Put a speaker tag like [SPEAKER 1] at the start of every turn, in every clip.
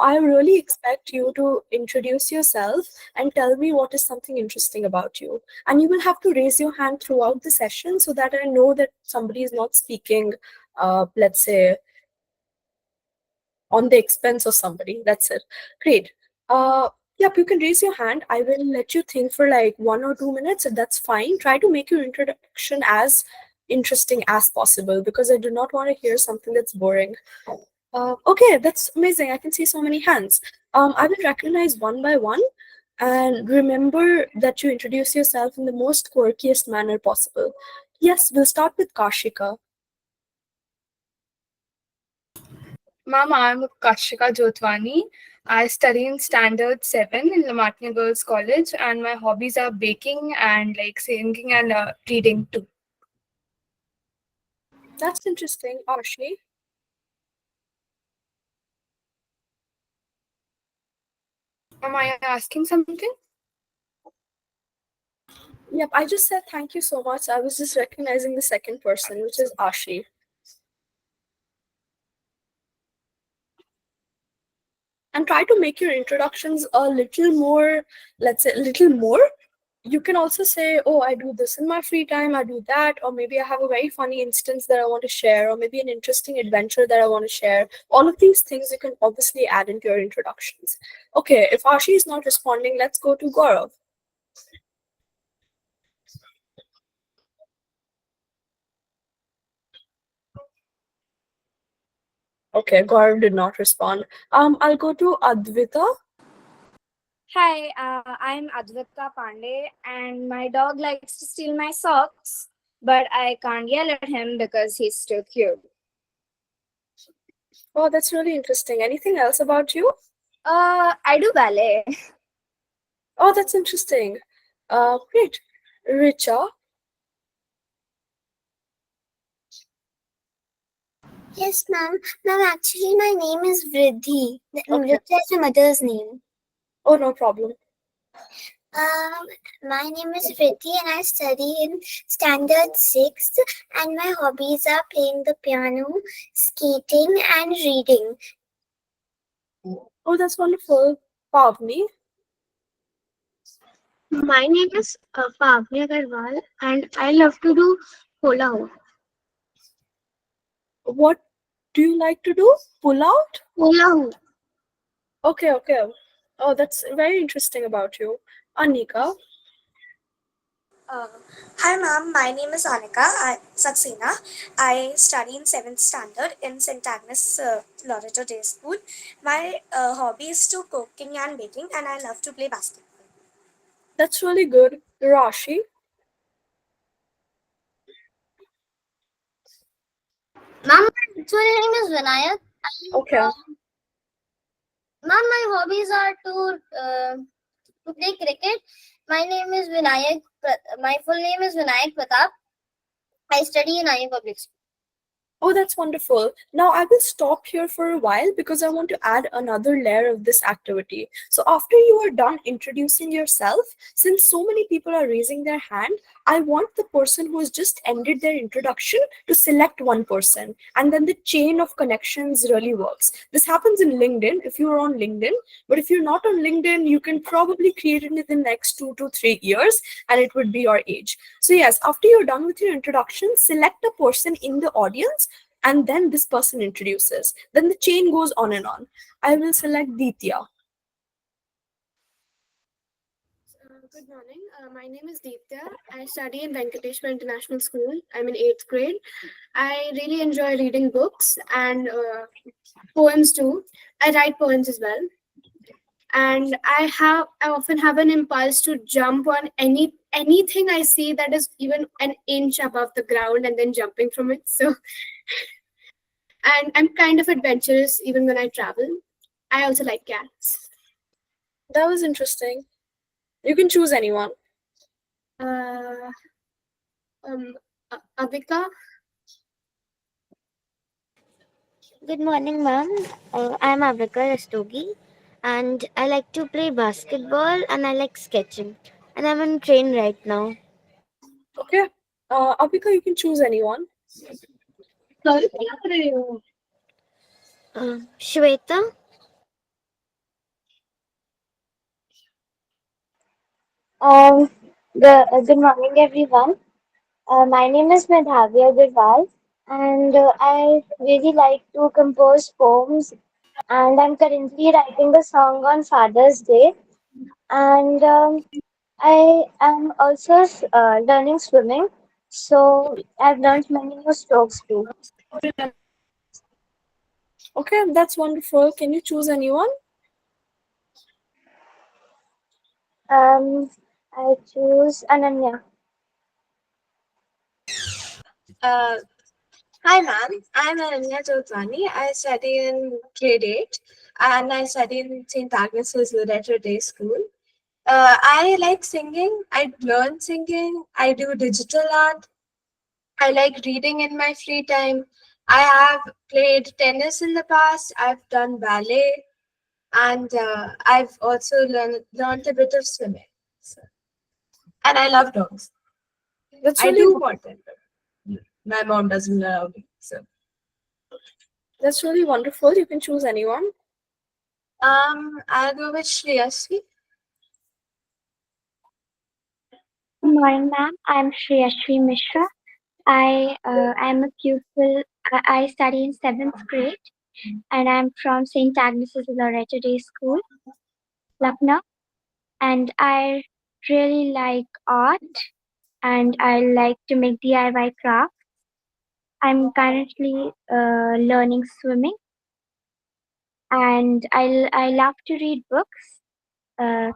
[SPEAKER 1] I really expect you to introduce yourself and tell me what is something interesting about you. And you will have to raise your hand throughout the session so that I know that somebody is not speaking, let's say, on the expense of somebody. That's it. Great. Yep, you can raise your hand. I will let you think for like 1 or 2 minutes, and that's fine. Try to make your introduction as interesting as possible because I do not want to hear something that's boring. Okay, that's amazing. I can see so many hands. I will recognize one by one, and remember that you introduce yourself in the most quirkiest manner possible. Yes, we'll start with Kashika.
[SPEAKER 2] Ma'am, I'm Kashika Jotwani. I study in Standard 7 in Lamatnia Girls College, and my hobbies are baking and like singing and reading too.
[SPEAKER 1] That's interesting. Arshi.
[SPEAKER 2] Am I asking something?
[SPEAKER 1] Yep, I just said thank you so much. I was just recognizing the second person, which is Ashi. And try to make your introductions a little more, let's say, a little more. You can also say, oh, I do this in my free time, I do that, or maybe I have a very funny instance that I want to share, or maybe an interesting adventure that I want to share. All of these things you can obviously add into your introductions. Okay, if Ashi is not responding, let's go to Gaurav. Okay, Gaurav did not respond. I'll go to Advita.
[SPEAKER 3] Hi, I'm Advita Pandey, and my dog likes to steal my socks, but I can't yell at him because he's too cute.
[SPEAKER 1] Oh, that's really interesting. Anything else about you?
[SPEAKER 3] I do ballet.
[SPEAKER 1] Oh, that's interesting. Great. Richa.
[SPEAKER 4] Yes, ma'am. Ma'am, actually, my name is Vriddhi.
[SPEAKER 1] Okay.
[SPEAKER 4] Richa is my mother's name.
[SPEAKER 1] Oh, no problem.
[SPEAKER 4] Um, my name is Vriddhi, and I study in Standard 6. And my hobbies are playing the piano, skating, and reading.
[SPEAKER 1] Oh, that's wonderful. Pavni.
[SPEAKER 5] My name is Pavni Agarwal and I love to do hula hoop.
[SPEAKER 1] What do you like to do? Pull out?
[SPEAKER 5] Hula hoop.
[SPEAKER 1] Okay, okay. Oh, that's very interesting about you. Anika.
[SPEAKER 6] Uh, Hi ma'am, my name is Saxena. I study in 7th standard in St. Agnes Loreto Day School. My hobby is to cooking and baking, and I love to play basketball.
[SPEAKER 1] That's really good. Rashi.
[SPEAKER 5] Ma'am, my actual name is Vinayak.
[SPEAKER 1] Okay.
[SPEAKER 5] Ma'am, my hobbies are to play cricket. My name is Vinayak. My full name is Vinayak Pratap. I study in IU Public School.
[SPEAKER 1] Oh, that's wonderful. Now I will stop here for a while because I want to add another layer of this activity. So after you are done introducing yourself, since so many people are raising their hand, I want the person who has just ended their introduction to select one person. And then the chain of connections really works. This happens in LinkedIn if you are on LinkedIn. But if you're not on LinkedIn, you can probably create it in the next 2 to 3 years and it would be your age. So yes, after you're done with your introduction, select a person in the audience and then this person introduces. Then the chain goes on and on. I will select Ditya.
[SPEAKER 7] Good morning. My name is Deeptha. I study in Venkateshwar International School. I'm in 8th grade. I really enjoy reading books and poems too. I write poems as well. And I often have an impulse to jump on anything I see that is even an inch above the ground and then jumping from it. So, and I'm kind of adventurous even when I travel. I also like cats.
[SPEAKER 1] That was interesting. You can choose anyone.
[SPEAKER 7] Uh, Avika.
[SPEAKER 5] Good morning, ma'am. I'm Avika Rastogi and I like to play basketball and I like sketching. And I'm on train right now.
[SPEAKER 1] Okay. Abhika, you can choose anyone.
[SPEAKER 5] Shweta?
[SPEAKER 4] Um, good morning, everyone. My name is Madhavya Agarwal, and I really like to compose poems. And I'm currently writing a song on Father's Day. And I am also learning swimming, so I've learned many new strokes too.
[SPEAKER 1] Okay, that's wonderful. Can you choose anyone?
[SPEAKER 4] Um, I choose Ananya.
[SPEAKER 6] Uh, Hi, ma'am. I'm Ananya Jotwani. I study in grade 8 and I study in St. Agnes's Loreto Day School. I like singing. I learn singing. I do digital art. I like reading in my free time. I have played tennis in the past. I've done ballet and I've also learned a bit of swimming. So, and I love dogs.
[SPEAKER 1] That's
[SPEAKER 6] I
[SPEAKER 1] really
[SPEAKER 6] do want them, but my mom doesn't allow me. So,
[SPEAKER 1] that's really wonderful. You can choose anyone.
[SPEAKER 6] I'll go with Shreyasvi.
[SPEAKER 3] Good morning, ma'am. I'm Shriyashri Mishra. I am a pupil. I study in seventh grade, and I'm from St. Agnes's Loreto Day School, Lucknow. And I really like art, and I like to make DIY crafts. I'm currently learning swimming, and I love to read books. Uh,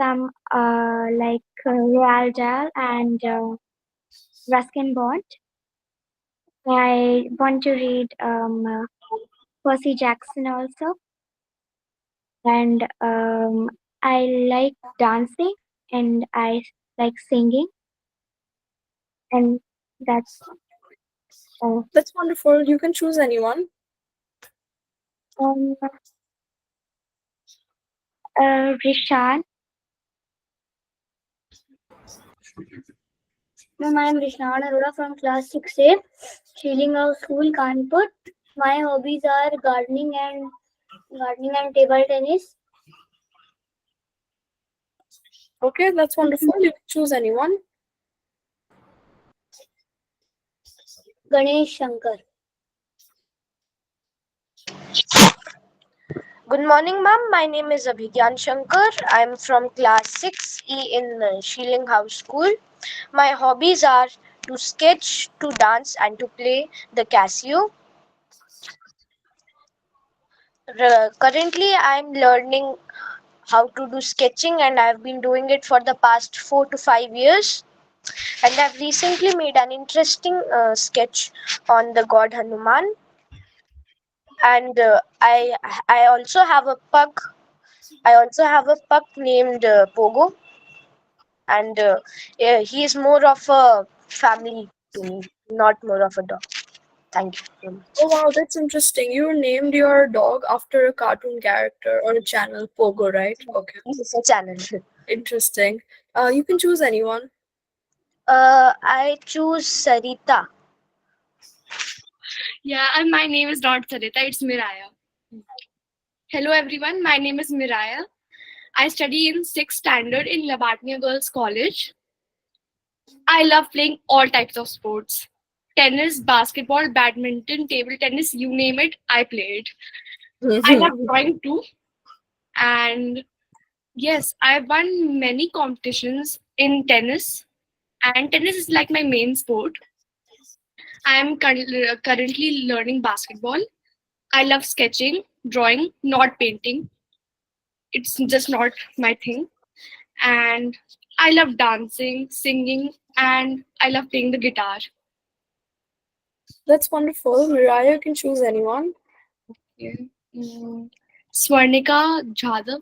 [SPEAKER 3] some like Roald Dahl and Ruskin Bond. I want to read Percy Jackson also, and I like dancing and I like singing, and that's all.
[SPEAKER 1] That's wonderful. You can choose anyone.
[SPEAKER 3] Um, Rishan.
[SPEAKER 5] Ma'am, I am Rishnad Arora from class 6A, Shilling House School, Kanpur. My hobbies are gardening and table tennis.
[SPEAKER 1] Okay, that's wonderful. You can choose anyone.
[SPEAKER 5] Ganesh Shankar.
[SPEAKER 8] Good morning, ma'am. My name is Abhigyan Shankar. I'm from class 6E in Shilling House School. My hobbies are to sketch, to dance, and to play the Casio. Currently, I'm learning how to do sketching, and I've been doing it for the past 4 to 5 years. And I've recently made an interesting sketch on the god Hanuman. And I also have a pug. I also have a pug named Pogo, and he is more of a family to me, not more of a dog. Thank you very much.
[SPEAKER 1] Oh wow, that's interesting. You named your dog after a cartoon character or a channel, Pogo, right? Okay,
[SPEAKER 8] Yes, a channel.
[SPEAKER 1] interesting. You can choose anyone.
[SPEAKER 8] I choose Sarita.
[SPEAKER 2] Yeah, and my name is not Sarita, it's Miraya. Hello everyone, my name is Miraya. I study in 6th standard in Labatnia Girls College. I love playing all types of sports. Tennis, basketball, badminton, table tennis, you name it, I play it. I love drawing too. And yes, I've won many competitions in tennis. And tennis is like my main sport. I am currently learning basketball. I love sketching, drawing, not painting. It's just not my thing. And I love dancing, singing, and I love playing the guitar.
[SPEAKER 1] That's wonderful. Mariah, you can choose anyone.
[SPEAKER 2] Yeah. Mm. Swarnika Jadhav.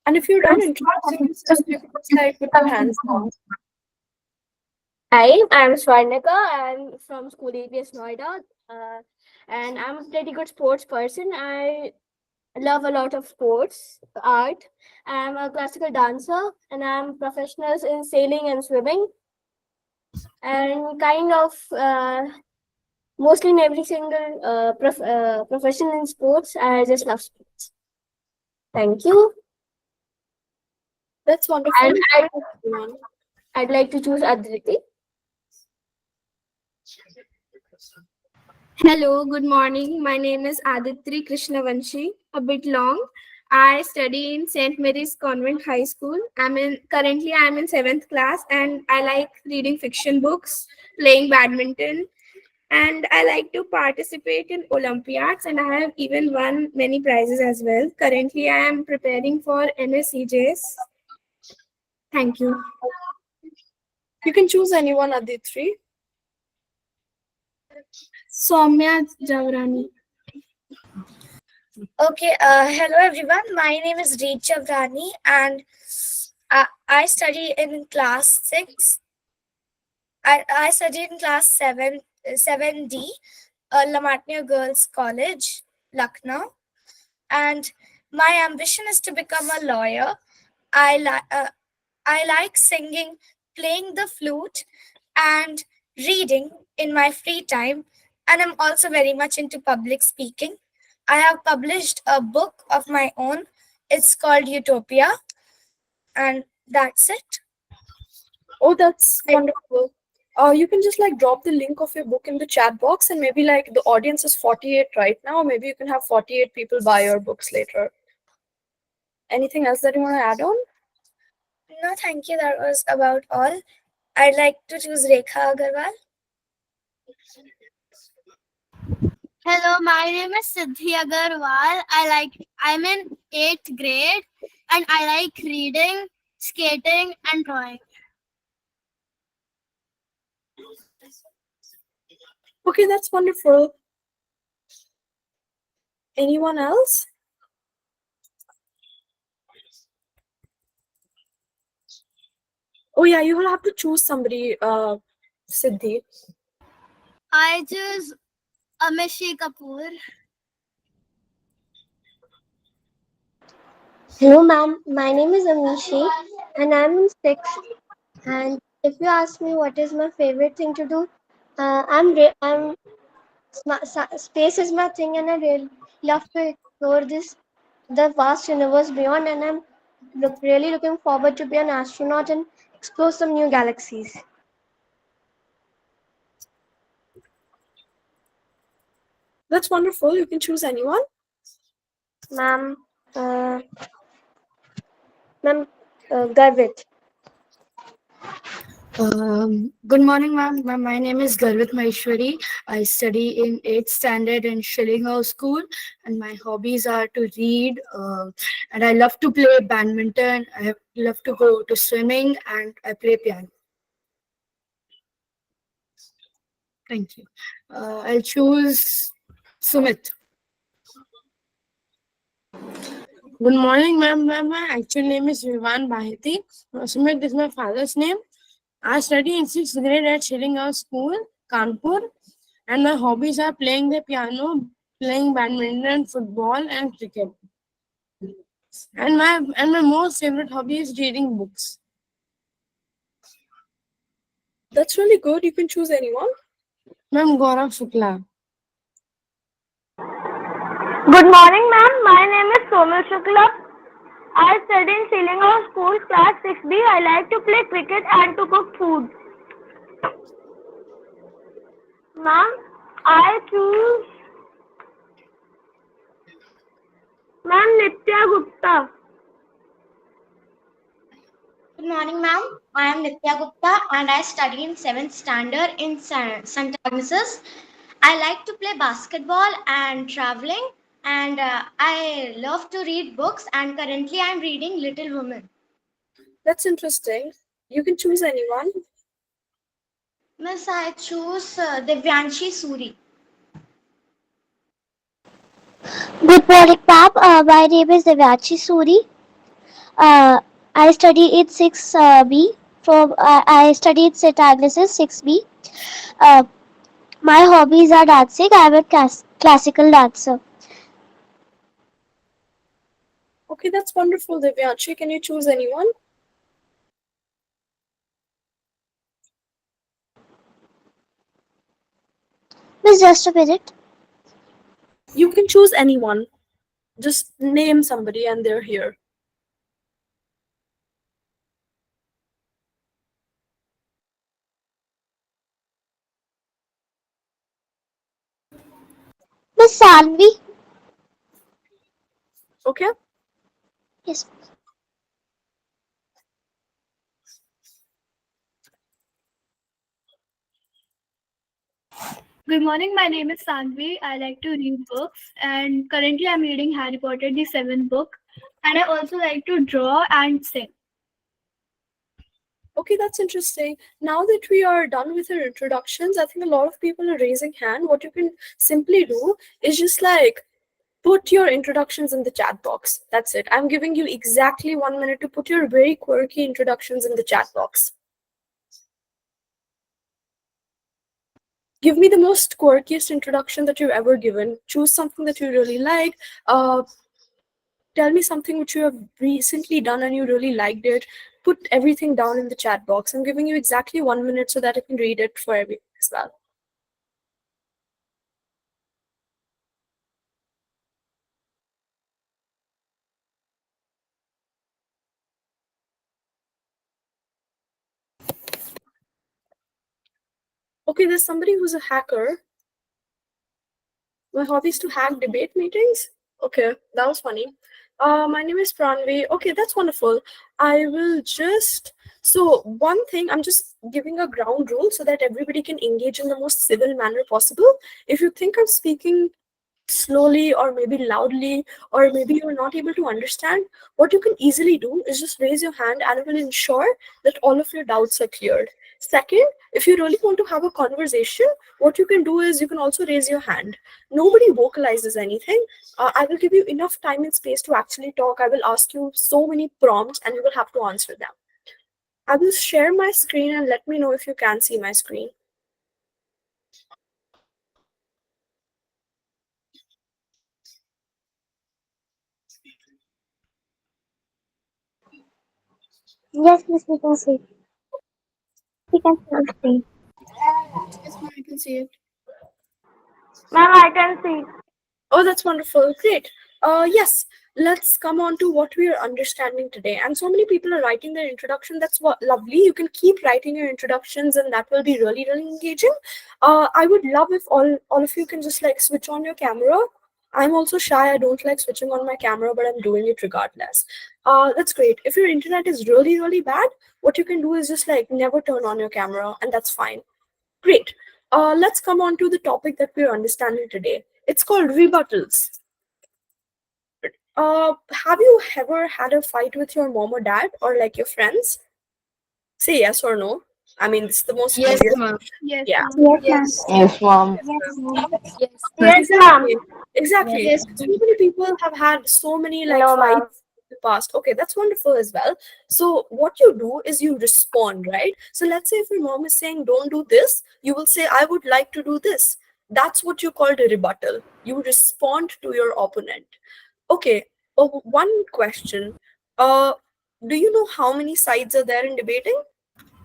[SPEAKER 1] And if you're done introducing yourself, you can just like put your hands up.
[SPEAKER 5] Hi, I'm Swarnika. I'm from School APS Noida, and I'm a pretty good sports person. I love a lot of sports, art. I'm a classical dancer, and I'm professional in sailing and swimming, and kind of mostly in every single profession in sports. I just love sports. Thank you.
[SPEAKER 1] That's wonderful.
[SPEAKER 7] And
[SPEAKER 1] You can choose anyone.
[SPEAKER 7] I'd like to choose Adriti. Hello, good morning. My name is Aditri Krishnavanshi, a bit long. I study in St. Mary's Convent High School. I'm in 7th class and I like reading fiction books, playing badminton, and I like to participate in Olympiads and I have even won many prizes as well. Currently I am preparing for NSCJs. Thank you.
[SPEAKER 1] You can choose anyone, Aditri.
[SPEAKER 7] Soumya Javrani.
[SPEAKER 6] Okay, hello everyone. My name is Reet Chavrani and I study in class 6. I study in class 7D, Lamatnia Girls College, Lucknow. And my ambition is to become a lawyer. I like singing, playing the flute, and reading in my free time. And I'm also very much into public speaking. I have published a book of my own. It's called Utopia, and that's it.
[SPEAKER 1] Oh, that's wonderful. You can just like drop the link of your book in the chat box, and maybe like the audience is 48 right now. Maybe you can have 48 people buy your books later. Anything else that you want to add on?
[SPEAKER 6] No, thank you. That was about all. I'd like to choose Rekha Agarwal.
[SPEAKER 5] Hello, my name is Siddhi Agarwal. I'm in 8th grade and I like reading, skating, and drawing.
[SPEAKER 1] Okay, that's wonderful. Anyone else? Oh yeah, you will have to choose somebody, Siddhi.
[SPEAKER 5] I choose Amishi Kapoor.
[SPEAKER 4] Hello, ma'am. My name is Amishi, and I'm in sixth. And if you ask me what is my favorite thing to do, space is my thing, and I really love to explore the vast universe beyond. And I'm really looking forward to be an astronaut and explore some new galaxies.
[SPEAKER 1] That's wonderful. You can choose anyone.
[SPEAKER 4] Ma'am, uh, ma'am, Garvit.
[SPEAKER 9] Good morning, ma'am. My name is Garvit Maheshwari. I study in 8th standard in Schillinghouse School, and my hobbies are to read, and I love to play badminton. I love to go to swimming, and I play piano. Thank you. I'll choose Sumit.
[SPEAKER 10] Good morning, ma'am. My actual name is Vivan Baheti. Sumit is my father's name. I study in 6th grade at Schillinghouse School, Kanpur, and my hobbies are playing the piano, playing badminton, football, and cricket. And my most favorite hobby is reading books.
[SPEAKER 1] That's really good. You can choose anyone.
[SPEAKER 10] Ma'am Gaurav Shukla.
[SPEAKER 3] Good morning, ma'am. My name is Somil Shukla. I study in Sealingham School, class 6B. I like to play cricket and to cook food. Ma'am, I choose Ma'am Nitya Gupta.
[SPEAKER 11] Good morning, ma'am. I am Nitya Gupta and I study in 7th standard in St. Agnes's. I like to play basketball and traveling, and I love to read books. And currently, I am reading Little Women.
[SPEAKER 1] That's interesting. You can choose anyone.
[SPEAKER 11] Miss, I choose Devyanshi Suri.
[SPEAKER 4] Good morning, ma'am. My name is Devyachi Suri. I study in 6B. I study in St. Agnes's 6B. Uh, my hobbies are dancing. I'm a classical dancer.
[SPEAKER 1] Okay, that's wonderful, Divyanshi. Can you choose anyone?
[SPEAKER 4] Miss, just a minute.
[SPEAKER 1] You can choose anyone. Just name somebody and they're here.
[SPEAKER 4] is Sanvi.
[SPEAKER 1] Okay.
[SPEAKER 4] Yes.
[SPEAKER 12] Good morning, my name is Sanvi. I like to read books, and currently I'm reading Harry Potter, the seventh book. And I also like to draw and sing.
[SPEAKER 1] Okay, that's interesting. Now that we are done with our introductions, I think a lot of people are raising hand. What you can simply do is just like put your introductions in the chat box. That's it. I'm giving you exactly 1 minute to put your very quirky introductions in the chat box. Give me the most quirkiest introduction that you've ever given. Choose something that you really like. Tell me something which you have recently done and you really liked it. Put everything down in the chat box. I'm giving you exactly 1 minute so that I can read it for everyone as well. Okay, there's somebody who's a hacker. My hobby is to hack debate meetings. Okay, that was funny. My name is Pranvi. Okay, that's wonderful. I will just. So, one thing, I'm just giving a ground rule so that everybody can engage in the most civil manner possible. If you think I'm speaking slowly or maybe loudly or maybe you're not able to understand, what you can easily do is just raise your hand and it will ensure that all of your doubts are cleared. Second, if you really want to have a conversation, what you can do is you can also raise your hand. Nobody vocalizes anything. I will give you enough time and space to actually talk. I will ask you so many prompts and you will have to answer them. I will share my screen and let me know if you can see my screen.
[SPEAKER 4] Yes, miss, we can see. We can see the screen.
[SPEAKER 7] Yes, ma'am, I can see it.
[SPEAKER 3] Ma'am, I can see.
[SPEAKER 1] Oh, that's wonderful. Great. Yes, let's come on to what we are understanding today. And so many people are writing their introduction. That's what lovely. You can keep writing your introductions, and that will be really, really engaging. I would love if all of you can just like switch on your camera. I'm also shy. I don't like switching on my camera, but I'm doing it regardless. That's great. If your internet is really, really bad, what you can do is just like never turn on your camera, and that's fine. Great. Let's come on to the topic that we're understanding today. It's called rebuttals. Have you ever had a fight with your mom or dad or like your friends? Say yes or no. I mean, it's the most
[SPEAKER 9] Yes,
[SPEAKER 1] easiest.
[SPEAKER 9] ma'am.
[SPEAKER 12] Yes,
[SPEAKER 1] Yeah.
[SPEAKER 12] ma'am.
[SPEAKER 3] Yes, ma'am.
[SPEAKER 2] Yes.
[SPEAKER 13] Yes, mom.
[SPEAKER 4] Yes, ma'am.
[SPEAKER 9] Yes.
[SPEAKER 3] Yes, ma'am.
[SPEAKER 1] Exactly. Exactly.
[SPEAKER 2] Yes.
[SPEAKER 1] So many people have had so many like
[SPEAKER 4] No, ma'am.
[SPEAKER 1] fights in the past. Okay, that's wonderful as well. So what you do is you respond, right? So let's say if your mom is saying don't do this, you will say I would like to do this. That's what you called a rebuttal. You respond to your opponent. Okay. Oh, one question. Uh, do you know how many sides are there in debating?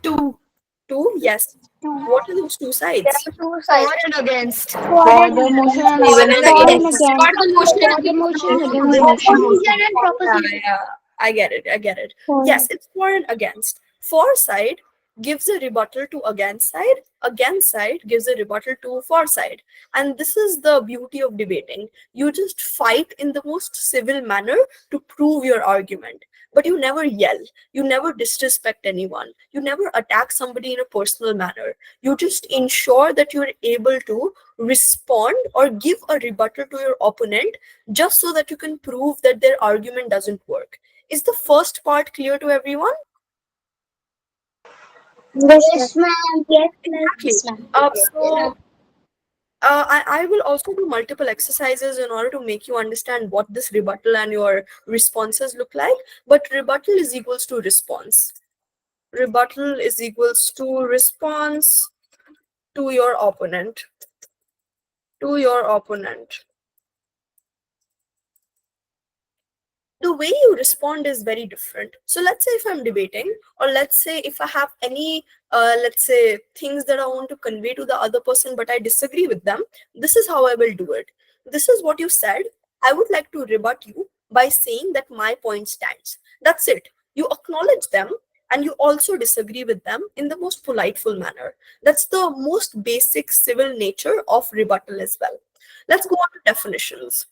[SPEAKER 9] Two.
[SPEAKER 1] Two? Yes. What are those two
[SPEAKER 5] There
[SPEAKER 1] sides?
[SPEAKER 5] are two
[SPEAKER 9] For
[SPEAKER 5] sides.
[SPEAKER 9] and against.
[SPEAKER 3] For
[SPEAKER 13] For
[SPEAKER 3] and
[SPEAKER 13] the motion
[SPEAKER 3] against.
[SPEAKER 13] and
[SPEAKER 1] For
[SPEAKER 13] even
[SPEAKER 1] and
[SPEAKER 13] and
[SPEAKER 3] For and
[SPEAKER 1] against.
[SPEAKER 13] against.
[SPEAKER 2] For
[SPEAKER 3] against.
[SPEAKER 2] the motion
[SPEAKER 3] For
[SPEAKER 2] and
[SPEAKER 3] the
[SPEAKER 2] against
[SPEAKER 3] motion,
[SPEAKER 2] the
[SPEAKER 3] against the motion.
[SPEAKER 2] opposition and
[SPEAKER 1] Yeah,
[SPEAKER 2] proposition.
[SPEAKER 1] yeah, I get it. I get it.
[SPEAKER 3] For.
[SPEAKER 1] Yes, it's for and against. For side gives a rebuttal to against side. Against side gives a rebuttal to for side. And this is the beauty of debating. You just fight in the most civil manner to prove your argument. But you never yell. You never disrespect anyone. You never attack somebody in a personal manner. You just ensure that you're able to respond or give a rebuttal to your opponent just so that you can prove that their argument doesn't work. Is the first part clear to everyone?
[SPEAKER 4] Yes, ma'am.
[SPEAKER 5] Yes, ma'am.
[SPEAKER 3] Yes, ma'am.
[SPEAKER 1] Exactly.
[SPEAKER 4] Yes, ma'am.
[SPEAKER 1] I will also do multiple exercises in order to make you understand what this rebuttal and your responses look like. But rebuttal is equals to response. Rebuttal is equals to response to your opponent. To your opponent. The way you respond is very different. So let's say if I'm debating, or let's say if I have any let's say things that I want to convey to the other person but I disagree with them, this is how I will do it. This is what you said. I would like to rebut you by saying that my point stands. That's it. You acknowledge them and you also disagree with them in the most politeful manner. That's the most basic civil nature of rebuttal as well. Let's go on to definitions.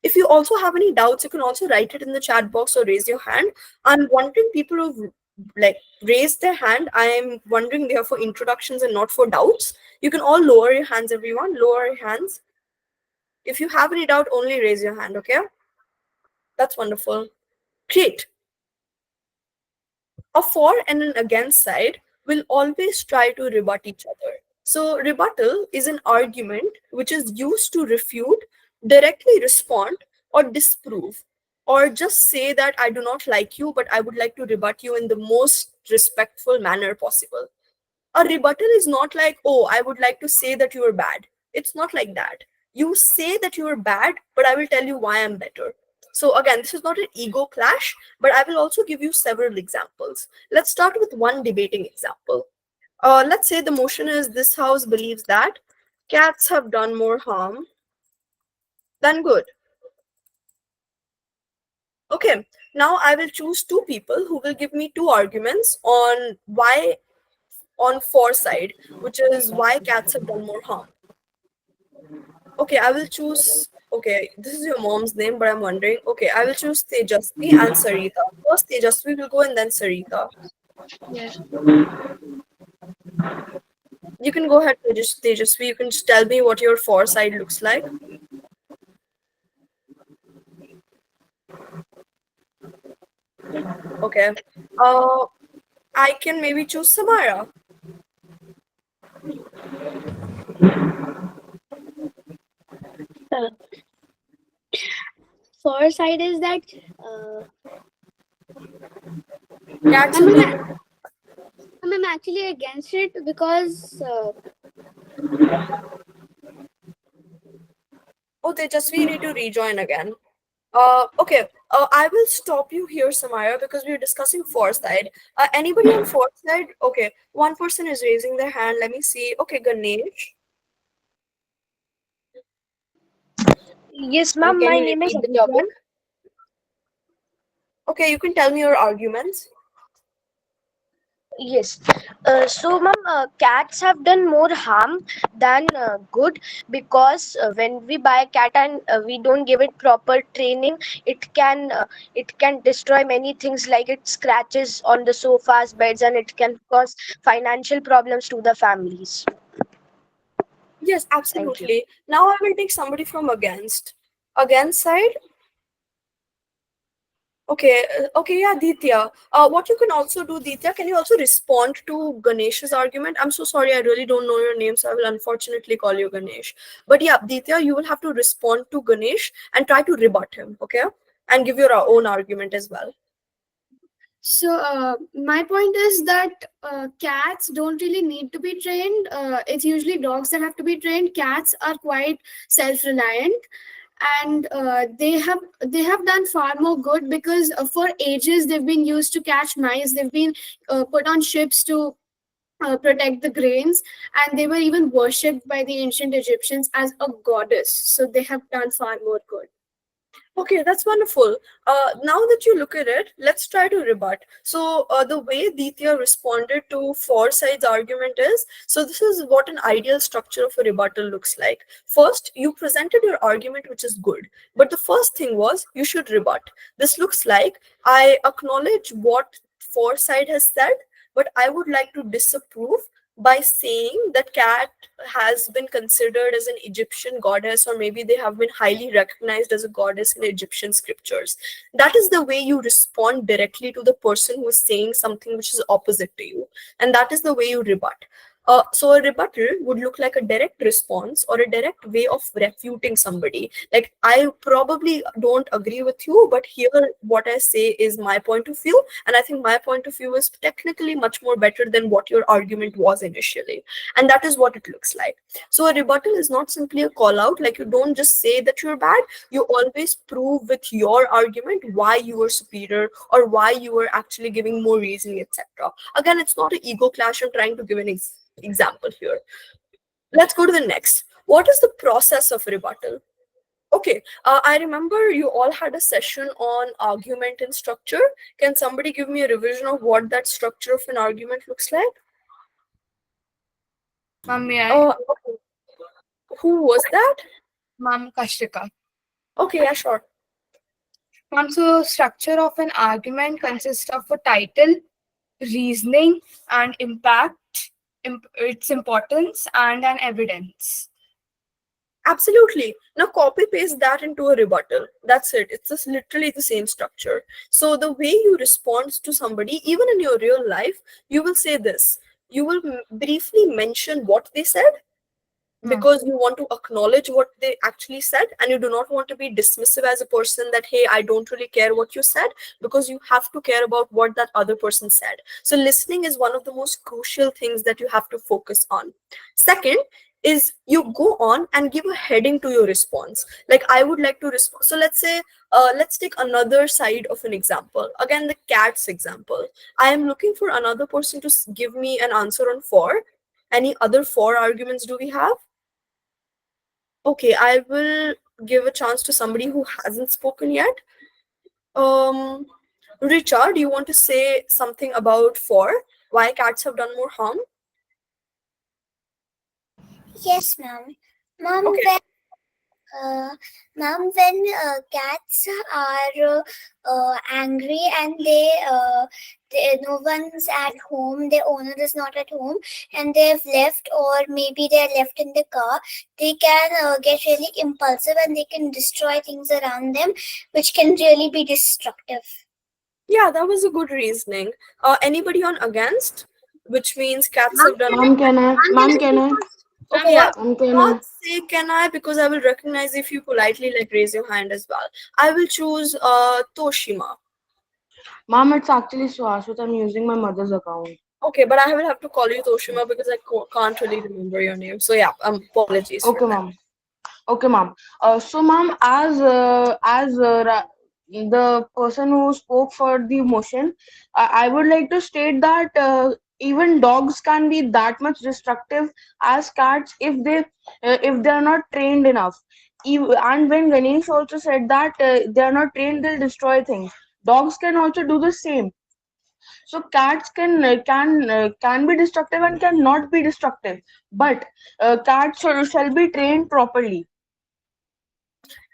[SPEAKER 1] If you also have any doubts, you can also write it in the chat box or raise your hand. I'm wanting people who like raise their hand. I'm wondering they are for introductions and not for doubts. You can all lower your hands, everyone. Lower your hands. If you have any doubt, only raise your hand, okay? That's wonderful. Great. A for and an against side will always try to rebut each other. So, rebuttal is an argument which is used to refute, directly respond, or disprove, or just say that I do not like you, but I would like to rebut you in the most respectful manner possible. A rebuttal is not like, oh, I would like to say that you are bad. It's not like that. You say that you are bad, but I will tell you why I'm better. So again, this is not an ego clash, but I will also give you several examples. Let's start with one debating example. Let's say the motion is this house believes that cats have done more harm than good. Okay, now I will choose two people who will give me two arguments on why, on for side, which is why cats have done more harm. Okay, I will choose. Okay, this is your mom's name, but I'm wondering. Okay, I will choose Tejasvi and Sarita. First, Tejasvi will go and then Sarita.
[SPEAKER 2] Yes.
[SPEAKER 1] You can go ahead, Tejasvi. You can just tell me what your foresight looks like. Okay. I can maybe choose Samara.
[SPEAKER 12] Foresight is that
[SPEAKER 1] Cats have done.
[SPEAKER 12] I'm actually against it because
[SPEAKER 1] Oh, Tejasvi, you need to rejoin again. Okay. I will stop you here, Samara, because we are discussing foresight. Anybody on foresight? Okay, one person is raising their hand. Let me see. Okay, Ganesh.
[SPEAKER 8] Yes, ma'am,
[SPEAKER 1] Can
[SPEAKER 8] my
[SPEAKER 1] you
[SPEAKER 8] name is
[SPEAKER 1] repeat the topic?
[SPEAKER 8] Abhijan.
[SPEAKER 1] Okay, you can tell me your arguments.
[SPEAKER 8] Yes. So, ma'am, cats have done more harm than good because when we buy a cat and we don't give it proper training, it can destroy many things like it scratches on the sofas, beds, and it can cause financial problems to the families.
[SPEAKER 1] Yes,
[SPEAKER 8] Thank you.
[SPEAKER 1] absolutely. Now I will take somebody from against. Against side. Okay, okay, yeah, Ditya. What you can also do, Ditya, can you also respond to Ganesh's argument? I'm so sorry, I really don't know your name, so I will unfortunately call you Ganesh. But yeah, Ditya, you will have to respond to Ganesh and try to rebut him, okay? And give your own argument as well.
[SPEAKER 7] So my point is that cats don't really need to be trained. It's usually dogs that have to be trained. Cats are quite self-reliant, and they have done far more good because for ages they've been used to catch mice. They've been put on ships to protect the grains, and they were even worshipped by the ancient Egyptians as a goddess. So they have done far more good.
[SPEAKER 1] Okay, that's wonderful. Now that you look at it, let's try to rebut. So, the way Ditya responded to Forsyth's argument is, so this is what an ideal structure of a rebuttal looks like. First, you presented your argument, which is good. But the first thing was, you should rebut. This looks like, I acknowledge what Forsyth has said, but I would like to disapprove by saying that cat has been considered as an Egyptian goddess, or maybe they have been highly recognized as a goddess in Egyptian scriptures. That is the way you respond directly to the person who is saying something which is opposite to you, and that is the way you rebut. So a rebuttal would look like a direct response or a direct way of refuting somebody. Like, I probably don't agree with you, but here what I say is my point of view, and I think my point of view is technically much more better than what your argument was initially. And that is what it looks like. So a rebuttal is not simply a call out. Like, you don't just say that you're bad, you always prove with your argument why you were superior or why you were actually giving more reasoning, etc. Again, it's not an ego clash. I'm trying to give an example here. Let's go to the next. What is the process of rebuttal? Okay, I remember you all had a session on argument and structure. Can somebody give me a revision of what that structure of an argument looks like?
[SPEAKER 2] Ma'am, may I?
[SPEAKER 1] Okay. Who was that?
[SPEAKER 2] Ma'am, Kashika.
[SPEAKER 1] Okay, yeah, sure.
[SPEAKER 2] Ma'am, so structure of an argument consists of a title, reasoning, and impact, its importance, and an evidence.
[SPEAKER 1] Absolutely. Now copy paste that into a rebuttal. That's it. It's just literally the same structure. So the way you respond to somebody, even in your real life, you will say this. You will briefly mention what they said, because you want to acknowledge what they actually said, and you do not want to be dismissive as a person that, hey, I don't really care what you said, because you have to care about what that other person said. So listening is one of the most crucial things that you have to focus on. Second is you go on and give a heading to your response. Like, I would like to respond. So let's say, let's take another side of an example. Again, the cats example. I am looking for another person to give me an answer on for. Any other for arguments do we have? Okay, I will give a chance to somebody who hasn't spoken yet. Um, Richard, you want to say something about why cats have done more harm?
[SPEAKER 5] Yes, ma'am. Ma'am,
[SPEAKER 1] Okay.
[SPEAKER 5] Uh, ma'am, when cats are angry and no one's at home, their owner is not at home, and they've left, or maybe they're left in the car, they can get really impulsive and they can destroy things around them, which can really be destructive.
[SPEAKER 1] Yeah, that was a good reasoning. Anybody on against? Which means cats
[SPEAKER 11] Ma'am,
[SPEAKER 1] have done.
[SPEAKER 10] Ma'am, can I? Ma'am, can I?
[SPEAKER 1] Okay, yeah.
[SPEAKER 10] Ma'am, can I?
[SPEAKER 1] Not say can I, because I will recognize if you politely like raise your hand as well. I will choose Toshima.
[SPEAKER 10] Ma'am, it's actually Swaswat. I'm using my mother's account.
[SPEAKER 1] Okay, but I will have to call you Toshima because I can't really remember your name. So yeah, apologies for
[SPEAKER 10] Okay,
[SPEAKER 1] that.
[SPEAKER 10] ma'am. Okay, ma'am. So, ma'am, the person who spoke for the motion, I would like to state that even dogs can be that much destructive as cats if they are not trained enough. And when Ganesh also said that they are not trained, they'll destroy things. Dogs can also do the same. So cats can be destructive and cannot be destructive, but cats shall be trained properly.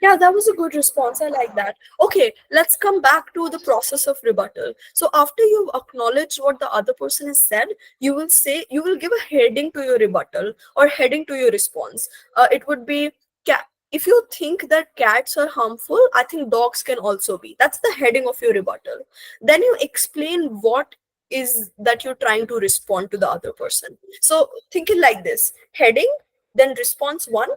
[SPEAKER 1] Yeah, that was a good response. I like that. Okay, let's come back to the process of rebuttal. So after you've acknowledged what the other person has said, you will give a heading to your rebuttal or heading to your response. It would be if you think that cats are harmful, I think dogs can also be. That's the heading of your rebuttal. Then you explain what is that you're trying to respond to the other person. So think it like this: heading, then response one,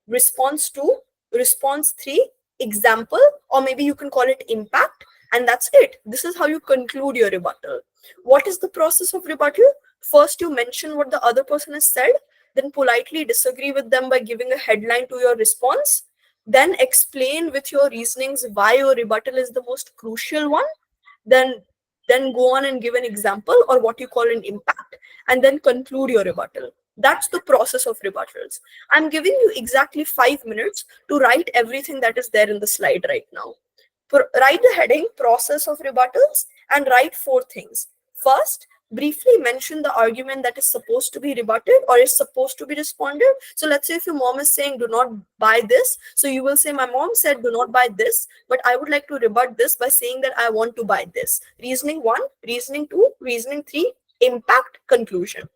[SPEAKER 1] response two, response 3, example, or maybe you can call it impact, and that's it. This is how you conclude your rebuttal. What is the process of rebuttal? First, you mention what the other person has said, then politely disagree with them by giving a headline to your response, then explain with your reasonings why your rebuttal is the most crucial one, then go on and give an example or what you call an impact, and then conclude your rebuttal. That's the process of rebuttals. I'm giving you exactly 5 minutes to write everything that is there in the slide right now. Write the heading process of rebuttals and write 4 things. First, briefly mention the argument that is supposed to be rebutted or is supposed to be responded. So let's say if your mom is saying do not buy this, so you will say my mom said do not buy this, but I would like to rebut this by saying that I want to buy this. Reasoning 1, reasoning 2, reasoning 3, impact, conclusion.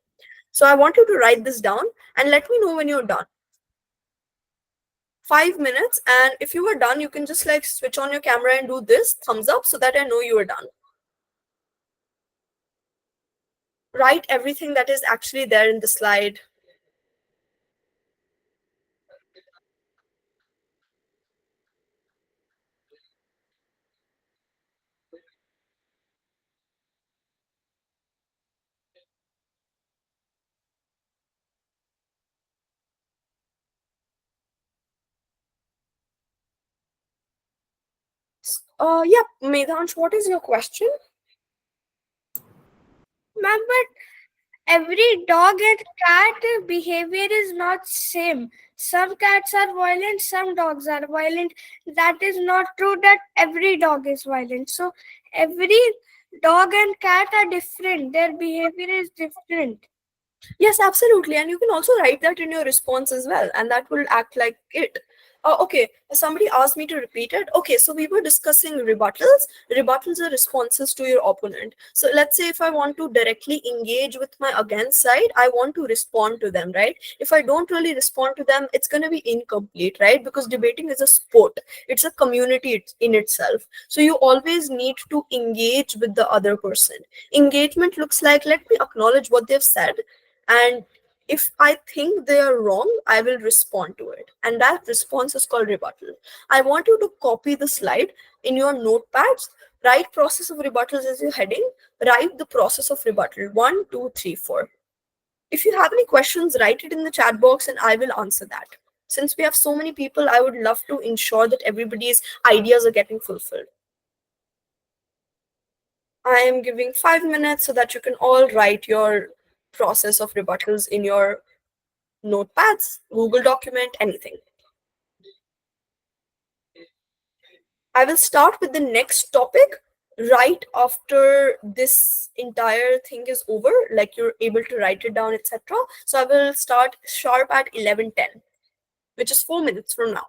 [SPEAKER 1] So I want you to write this down and let me know when you're done. 5 minutes, and if you are done, you can just like switch on your camera and do this thumbs up so that I know you are done. Write everything that is actually there in the slide. Yeah, Medhansh, what is your question?
[SPEAKER 12] Ma'am, but every dog and cat behavior is not same. Some cats are violent, some dogs are violent. That is not true that every dog is violent. So every dog and cat are different. Their behavior is different.
[SPEAKER 1] Yes, absolutely. And you can also write that in your response as well, and that will act like it. Oh, okay. Somebody asked me to repeat it. Okay, so we were discussing rebuttals. Rebuttals are responses to your opponent. So let's say if I want to directly engage with my against side, I want to respond to them, right? If I don't really respond to them, it's going to be incomplete, right? Because debating is a sport, it's a community in itself. So you always need to engage with the other person. Engagement looks like, let me acknowledge what they've said, and if I think they are wrong, I will respond to it. And that response is called rebuttal. I want you to copy the slide in your notepads. Write process of rebuttals as your heading. Write the process of rebuttal 1, 2, 3, 4. If you have any questions, write it in the chat box and I will answer that. Since we have so many people, I would love to ensure that everybody's ideas are getting fulfilled. I am giving 5 minutes so that you can all write your process of rebuttals in your notepads, Google document, anything. I will start with the next topic right after this entire thing is over, like you're able to write it down, etc. So I will start sharp at 11:10, which is 4 minutes from now.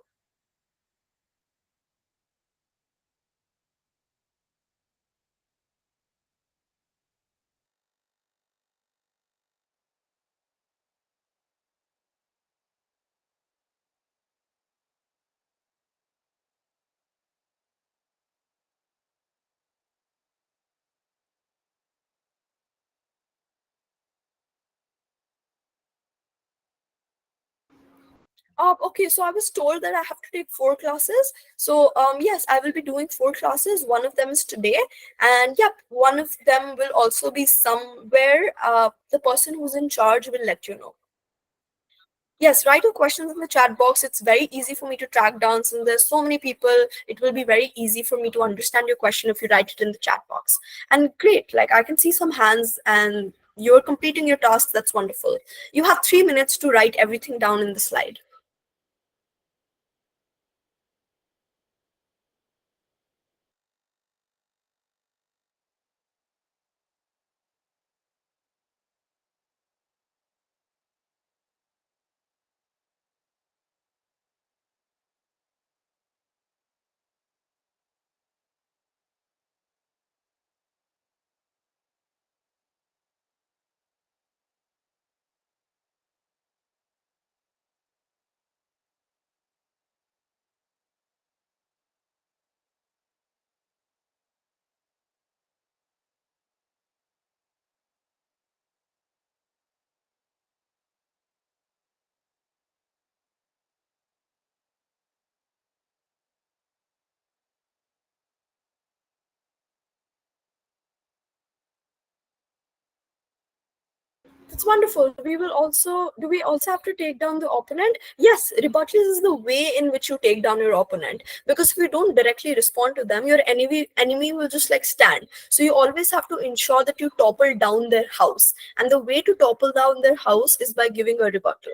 [SPEAKER 1] Okay, so I was told that I have to take 4 classes. So yes, I will be doing 4 classes. One of them is today, and yep, one of them will also be somewhere. The person who's in charge will let you know. Yes, write your questions in the chat box. It's very easy for me to track down. Since there's so many people, it will be very easy for me to understand your question if you write it in the chat box. And great, like I can see some hands and you're completing your tasks. That's wonderful. You have 3 minutes to write everything down in the slide. That's wonderful. Do we also have to take down the opponent? Yes, rebuttal is the way in which you take down your opponent. Because if you don't directly respond to them, your enemy will just like stand. So you always have to ensure that you topple down their house. And the way to topple down their house is by giving a rebuttal.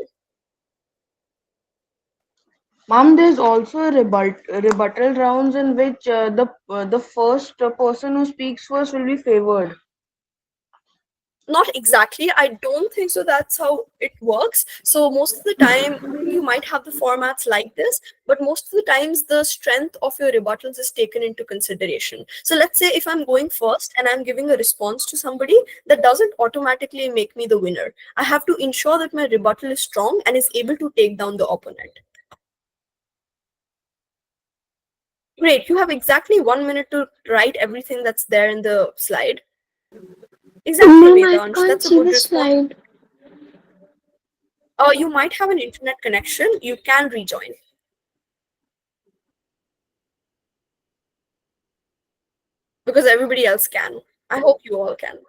[SPEAKER 10] Ma'am, there's also a rebuttal rounds in which the first person who speaks first will be favored.
[SPEAKER 1] Not exactly. I don't think so. That's how it works. So most of the time, you might have the formats like this, but most of the times the strength of your rebuttals is taken into consideration. So let's say if I'm going first and I'm giving a response to somebody, that doesn't automatically make me the winner. I have to ensure that my rebuttal is strong and is able to take down the opponent. Great. You have exactly 1 minute to write everything that's there in the slide. Exactly,
[SPEAKER 3] Ma'am, I
[SPEAKER 1] Vedansh.
[SPEAKER 3] can't
[SPEAKER 1] That's a
[SPEAKER 3] see
[SPEAKER 1] good
[SPEAKER 3] the
[SPEAKER 1] response.
[SPEAKER 3] slide.
[SPEAKER 1] You might have an internet connection. You can rejoin because everybody else can. I hope you all can.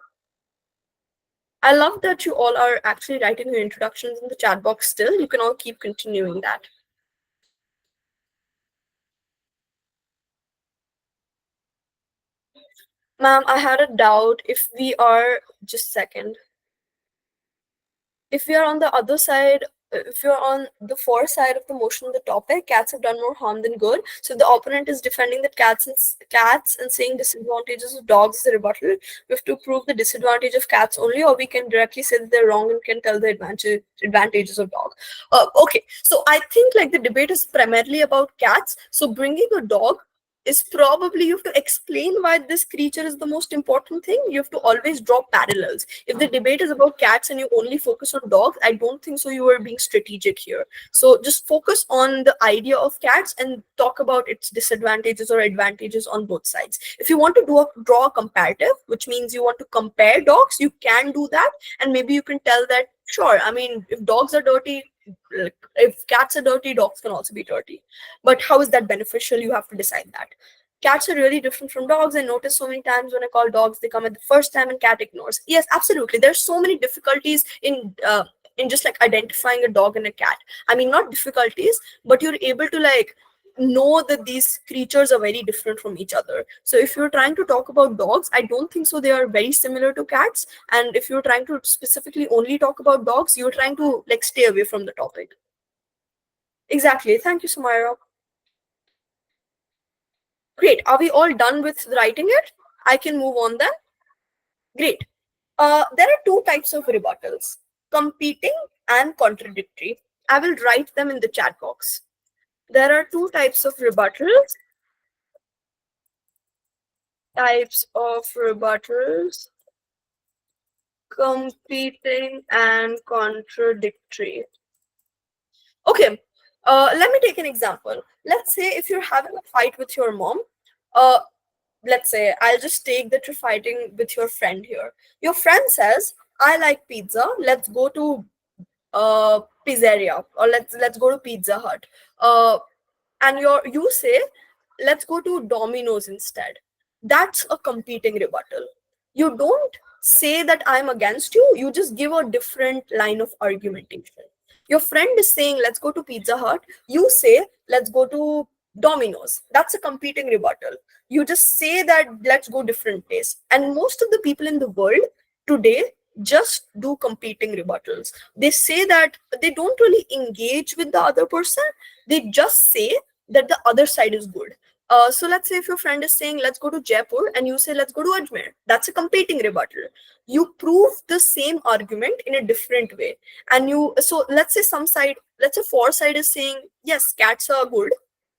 [SPEAKER 1] I love that you all are actually writing your introductions in the chat box still. You can all keep continuing that. Ma'am, I had a doubt if we are, just a second. If we are on the other side if you're on the for side of the motion of the topic, cats have done more harm than good. So if the opponent is defending that cats and saying disadvantages of dogs is a rebuttal, we have to prove the disadvantage of cats only, or we can directly say that they're wrong and can tell the advantages of dog. Okay, so I think like the debate is primarily about cats. So bringing a dog is probably, you have to explain why this creature is the most important thing. You have to always draw parallels. If the debate is about cats and you only focus on dogs, I don't think so you are being strategic here. So just focus on the idea of cats and talk about its disadvantages or advantages on both sides. If you want to draw a comparative, which means you want to compare dogs, you can do that. And maybe you can tell that, sure, I mean, if dogs are dirty, like, if cats are dirty, dogs can also be dirty. But how is that beneficial? You have to decide that. Cats are really different from dogs. I notice so many times when I call dogs, they come at the first time and cat ignores. Yes, absolutely. There's so many difficulties in just like identifying a dog and a cat. I mean, not difficulties, but you're able to like know that these creatures are very different from each other. So if you're trying to talk about dogs, I don't think so they are very similar to cats. And if you're trying to specifically only talk about dogs, you're trying to like stay away from the topic. Exactly. Thank you, Samira. Great. Are we all done with writing it? I can move on then. Great. There are two types of rebuttals: competing and contradictory. I will write them in the chat box. There are two types of rebuttals. Competing and contradictory. Okay, let me take an example. Let's say if you're having a fight with your mom, uh, let's say I'll just take that you're fighting with your friend here. Your friend says, I like pizza, let's go to pizzeria, or let's go to Pizza Hut. And you say, let's go to Domino's instead. That's a competing rebuttal. You don't say that I'm against you, you just give a different line of argumentation. Your friend is saying, let's go to Pizza Hut. You say, let's go to Domino's. That's a competing rebuttal. You just say that let's go different place. And most of the people in the world today just do competing rebuttals. They say that they don't really engage with the other person. They just say that the other side is good. So let's say if your friend is saying, let's go to Jaipur, and you say, let's go to Ajmer. That's a competing rebuttal. You prove the same argument in a different way. So let's say let's say for side is saying, yes, cats are good.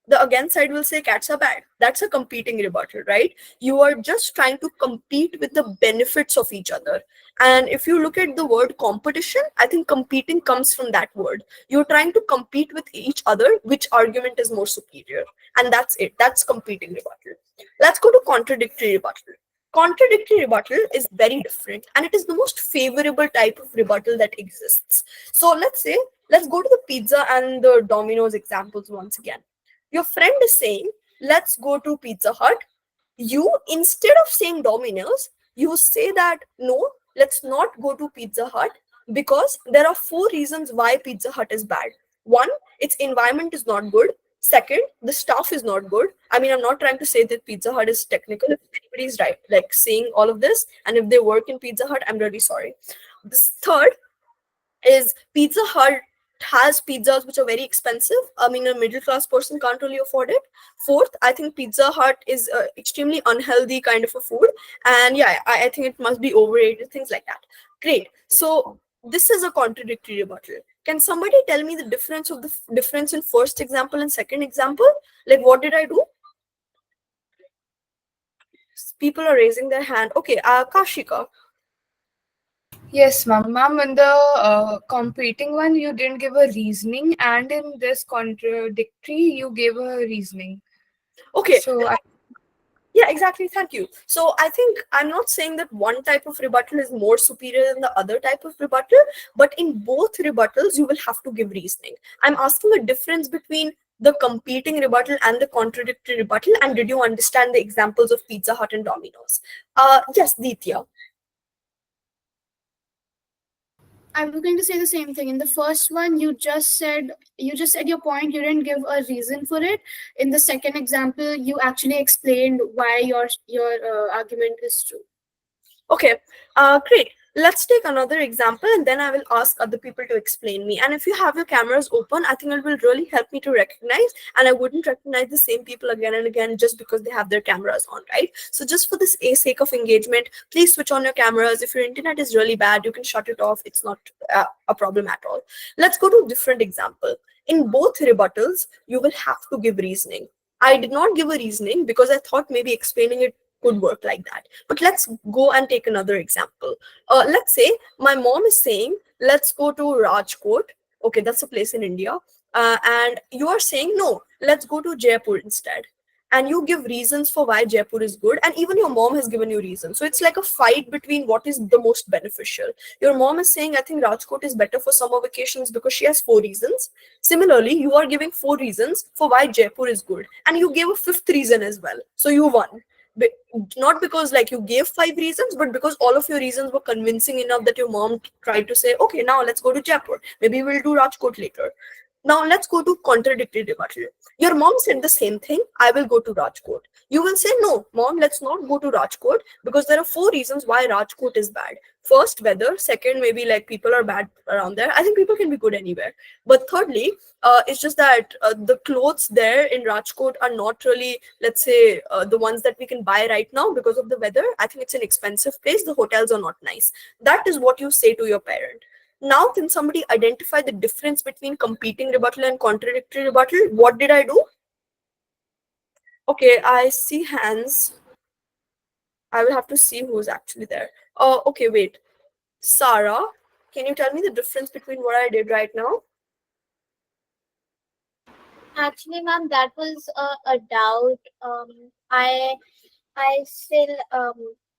[SPEAKER 1] The against side will say cats are bad. That's a competing rebuttal, right? You are just trying to compete with the benefits of each other. And if you look at the word competition, I think competing comes from that word. You're trying to compete with each other, which argument is more superior. And that's it. That's competing rebuttal. Let's go to contradictory rebuttal. Contradictory rebuttal is very different, and it is the most favorable type of rebuttal that exists. So let's go to the pizza and the Domino's examples once again. Your friend is saying, let's go to Pizza Hut. You, instead of saying Domino's, you say that no, let's not go to Pizza Hut because there are 4 reasons why Pizza Hut is bad. One, its environment is not good. Second, the staff is not good. I mean, I'm not trying to say that Pizza Hut is technical. If anybody's right, like saying all of this, and if they work in Pizza Hut, I'm really sorry. This third is Pizza Hut has pizzas which are very expensive. I mean, a middle class person can't really afford it. Fourth, I think Pizza Hut is extremely unhealthy kind of a food. And yeah, I think it must be overrated, things like that. Great. So this is a contradictory rebuttal. Can somebody tell me the difference in first example and second example? Like, what did I do? People are raising their hand. Okay, Kashika.
[SPEAKER 2] Yes, ma'am. Ma'am, in the competing one, you didn't give a reasoning, and in this contradictory, you gave a reasoning.
[SPEAKER 1] Okay.
[SPEAKER 2] So
[SPEAKER 1] Yeah, exactly. Thank you. So I think I'm not saying that one type of rebuttal is more superior than the other type of rebuttal, but in both rebuttals, you will have to give reasoning. I'm asking a difference between the competing rebuttal and the contradictory rebuttal. And did you understand the examples of Pizza Hut and Domino's? Yes, Ditya.
[SPEAKER 7] I was going to say the same thing. In the first one, you just said your point. You didn't give a reason for it. In the second example, you actually explained why your argument is true.
[SPEAKER 1] Okay, great. Let's take another example and then I will ask other people to explain me. And if you have your cameras open, I think it will really help me to recognize, and I wouldn't recognize the same people again and again just because they have their cameras on, right? So just for this sake of engagement, please switch on your cameras. If your internet is really bad, you can shut it off. It's not a problem at all. Let's go to a different example. In both rebuttals, you will have to give reasoning. I did not give a reasoning because I thought maybe explaining it could work like that. But let's go and take another example. Let's say my mom is saying, let's go to Rajkot. Okay, that's a place in India. And you are saying, no, let's go to Jaipur instead. And you give reasons for why Jaipur is good. And even your mom has given you reasons. So it's like a fight between what is the most beneficial. Your mom is saying, I think Rajkot is better for summer vacations because she has 4 reasons. Similarly, you are giving 4 reasons for why Jaipur is good. And you gave a fifth reason as well. So you won. Not because like you gave 5 reasons, but because all of your reasons were convincing enough that your mom tried to say, okay, now let's go to Jaipur. Maybe we'll do Rajkot later. Now let's go to contradictory rebuttal. Your mom said the same thing. I will go to Rajkot. You will say, no, mom, let's not go to Rajkot because there are 4 reasons why Rajkot is bad. First, weather. Second, maybe like people are bad around there. I think people can be good anywhere. But thirdly, it's just that the clothes there in Rajkot are not really, let's say, the ones that we can buy right now because of the weather. I think it's an expensive place. The hotels are not nice. That is what you say to your parent. Now, can somebody identify the difference between competing rebuttal and contradictory rebuttal? What did I do? Okay, I see hands. I will have to see who's actually there. Okay, wait. Sarah, can you tell me the difference between what I did right now?
[SPEAKER 5] Actually, ma'am, that was a doubt. I still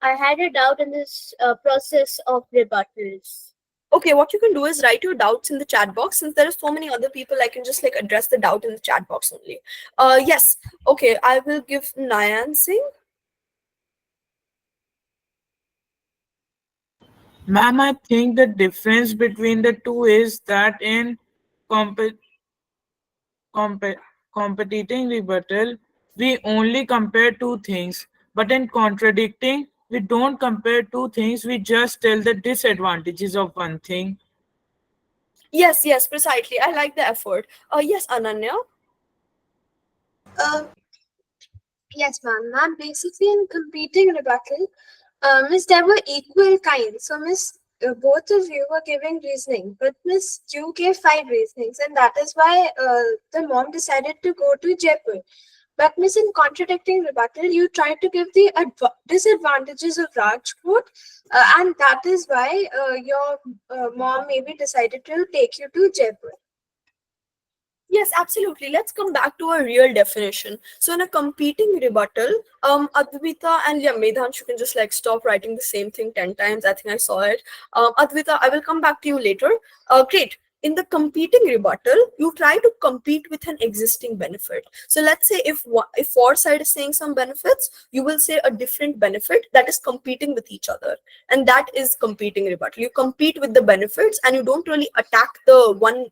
[SPEAKER 5] I had a doubt in this process of rebuttals.
[SPEAKER 1] Okay, what you can do is write your doubts in the chat box. Since there are so many other people, I can just like address the doubt in the chat box only. Yes. Okay, I will give Nayan Singh.
[SPEAKER 13] Ma'am, I think the difference between the two is that in comp- comp- competing rebuttal, we only compare two things, but in contradicting, we don't compare two things, we just tell the disadvantages of one thing.
[SPEAKER 1] Yes, yes, precisely. I like the effort. Yes, Ananya.
[SPEAKER 2] Uh, yes, ma'am. Ma'am, basically in competing rebuttal, Miss, there were equal kinds. So, Miss, both of you were giving reasoning, but Miss, you gave 5 reasonings, and that is why the mom decided to go to Jaipur. But Miss, in contradicting rebuttal, you tried to give the disadvantages of Rajkot, and that is why your mom maybe decided to take you to Jaipur.
[SPEAKER 1] Yes, absolutely. Let's come back to a real definition. So in a competing rebuttal, Advita and yeah, Medhansh, you can just like stop writing the same thing 10 times. I think I saw it. Advita, I will come back to you later. Great. In the competing rebuttal, you try to compete with an existing benefit. So let's say if for side is saying some benefits, you will say a different benefit that is competing with each other. And that is competing rebuttal. You compete with the benefits and you don't really attack the one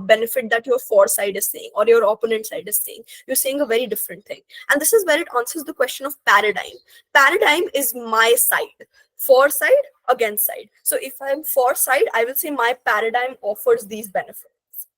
[SPEAKER 1] benefit that your for side is saying or your opponent side is saying. You're saying a very different thing. And this is where it answers the question of paradigm. Paradigm is my side, for side, against side. So if I'm for side, I will say my paradigm offers these benefits.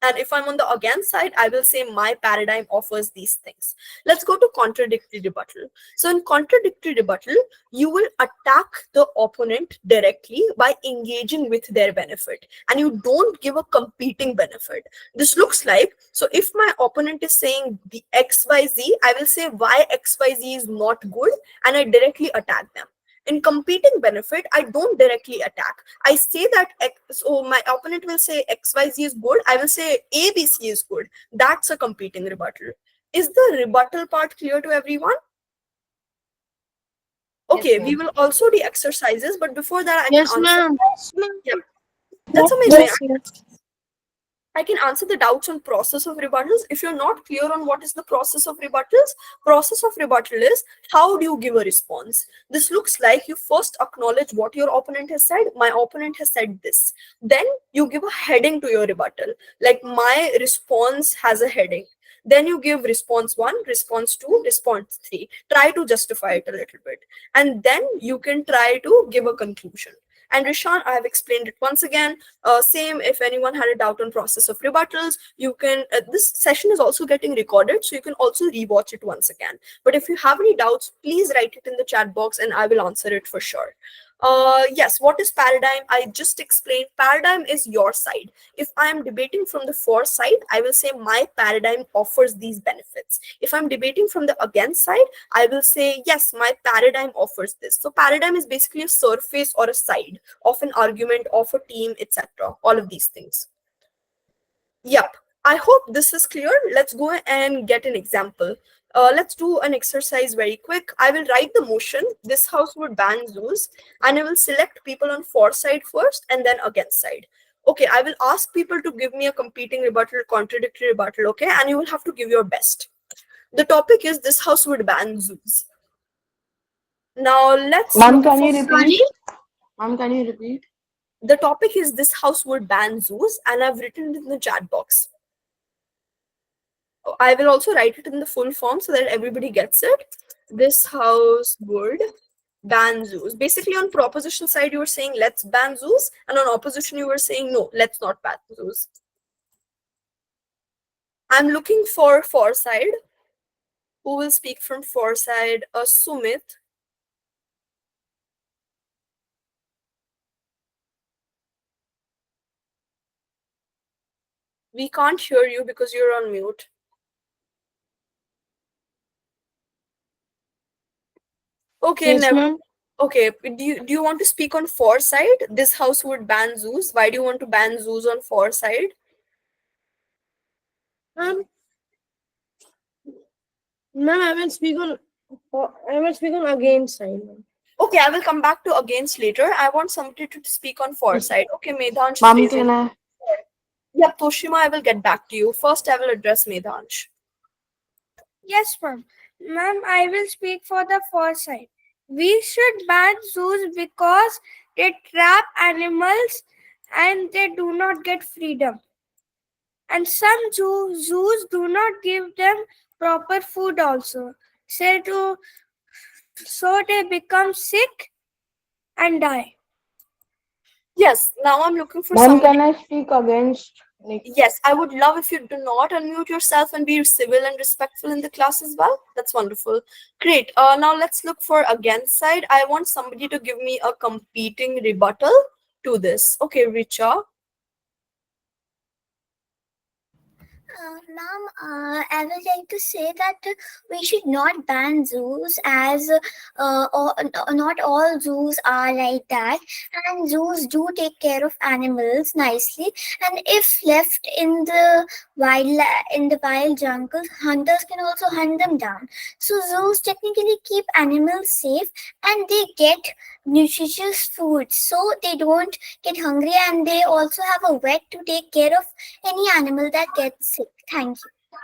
[SPEAKER 1] And if I'm on the against side, I will say my paradigm offers these things. Let's go to contradictory rebuttal. So in contradictory rebuttal, you will attack the opponent directly by engaging with their benefit, and you don't give a competing benefit. This looks like, so if my opponent is saying the XYZ, I will say why XYZ is not good, and I directly attack them. In competing benefit, I don't directly attack. I say that so my opponent will say XYZ is good, I will say ABC is good. That's a competing rebuttal. Is the rebuttal part clear to everyone? Okay,
[SPEAKER 10] Yes,
[SPEAKER 1] we
[SPEAKER 10] ma'am.
[SPEAKER 1] will also do exercises, but before that, I can
[SPEAKER 10] Yes,
[SPEAKER 1] answer.
[SPEAKER 10] ma'am.
[SPEAKER 1] Yeah, that's amazing.
[SPEAKER 3] Yes, yes.
[SPEAKER 1] I can answer the doubts on process of rebuttals. If you're not clear on what is the process of rebuttals, process of rebuttal is how do you give a response. This looks like you first acknowledge what your opponent has said. My opponent has said this. Then you give a heading to your rebuttal. Like my response has a heading. Then you give response 1, response 2, response 3. Try to justify it a little bit. And then you can try to give a conclusion. And Rishan, I have explained it once again. Same, if anyone had a doubt on process of rebuttals, you can, this session is also getting recorded, so you can also rewatch it once again. But if you have any doubts, please write it in the chat box and I will answer it for sure. Yes, what is paradigm? I just explained. Paradigm is your side. If I am debating from the for side, I will say my paradigm offers these benefits. If I'm debating from the against side, I will say, yes, my paradigm offers this. So paradigm is basically a surface or a side of an argument, of a team, etc. All of these things. Yep. I hope this is clear. Let's go and get an example. Let's do an exercise very quick. I will write the motion. This house would ban zoos, and I will select people on for side first and then against side. Okay, I will ask people to give me a competing rebuttal, contradictory rebuttal, okay? And you will have to give your best. The topic is this house would ban zoos. Now let's
[SPEAKER 10] Ma'am,
[SPEAKER 1] look
[SPEAKER 10] can
[SPEAKER 1] for
[SPEAKER 10] you repeat? Ma'am, can you repeat?
[SPEAKER 1] the topic is this house would ban zoos, and I've written it in the chat box. I will also write it in the full form so that everybody gets it. This house would ban zoos. Basically, on proposition side, you were saying let's ban zoos, and on opposition, you were saying no, let's not ban zoos. I'm looking for side. Who will speak from for side? Sumit. We can't hear you because you're on mute. Okay,
[SPEAKER 10] Yes,
[SPEAKER 1] never.
[SPEAKER 10] ma'am.
[SPEAKER 1] Okay, do you want to speak on for side? This house would ban zoos. Why do you want to ban zoos on for side?
[SPEAKER 10] Ma'am, ma'am, I will speak on against side, ma'am.
[SPEAKER 1] Okay, I will come back to against later. I want somebody to speak on foresight. Okay, Medhansh is
[SPEAKER 10] Ma'am,
[SPEAKER 1] raising.
[SPEAKER 10] can I?
[SPEAKER 1] Yep, Toshima, I will get back to you. First, I will address Medhansh.
[SPEAKER 12] Yes, ma'am. Ma'am, I will speak for the foresight. We should ban zoos because they trap animals and they do not get freedom. And some zoos do not give them proper food also. So they become sick and die.
[SPEAKER 1] Yes, now I'm looking for
[SPEAKER 10] Ma'am,
[SPEAKER 1] somebody.
[SPEAKER 10] can I speak against?
[SPEAKER 1] Yes, I would love if you do not unmute yourself and be civil and respectful in the class as well. That's wonderful. Great. Now let's look for against side. I want somebody to give me a competing rebuttal to this. Okay, Richa.
[SPEAKER 5] Ma'am, I would like to say that we should not ban zoos as not all zoos are like that, and zoos do take care of animals nicely. And if left in the wild jungle, hunters can also hunt them down. So zoos technically keep animals safe, and they get nutritious food, so they don't get hungry, and they also have a vet to take care of any animal that gets sick. Thank you.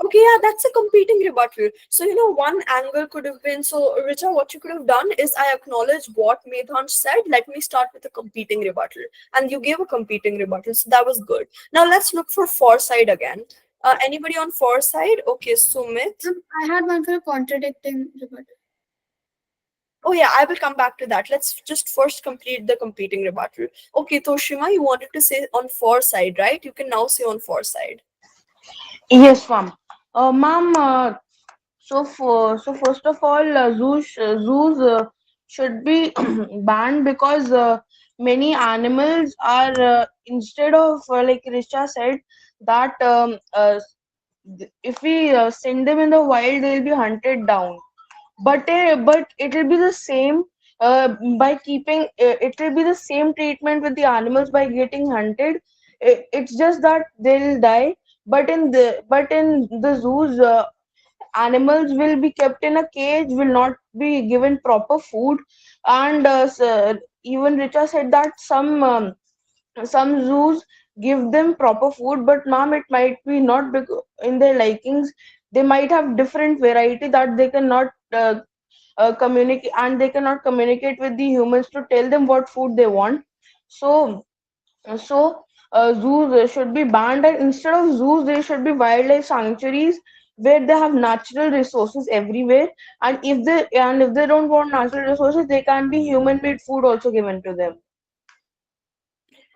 [SPEAKER 1] Okay, yeah, that's a competing rebuttal. So, one angle could have been, so Richa, what you could have done is I acknowledge what Medhansh said. Let me start with a competing rebuttal. And you gave a competing rebuttal, so that was good. Now let's look for foresight again. Anybody on foresight? Okay, Sumit.
[SPEAKER 7] I had one for a contradicting rebuttal.
[SPEAKER 1] Oh yeah, I will come back to that. Let's just first complete the competing rebuttal. Okay, Toshima, you wanted to say on foresight, right? You can now say on foresight.
[SPEAKER 10] Yes, ma'am. Ma'am, so first of all, zoos should be banned because many animals are instead of like Risha said that if we send them in the wild, they'll be hunted down. But it will be the same by keeping it will be the same treatment with the animals by getting hunted. It's just that they'll die. But in the zoos, animals will be kept in a cage, will not be given proper food, and even Richa said that some zoos give them proper food, but ma'am, it might be not in their likings. They might have different variety that they cannot communicate, and they cannot communicate with the humans to tell them what food they want. So so zoos should be banned, and instead of zoos there should be wildlife sanctuaries where they have natural resources everywhere, and if they don't want natural resources, they can be human made food also given to them.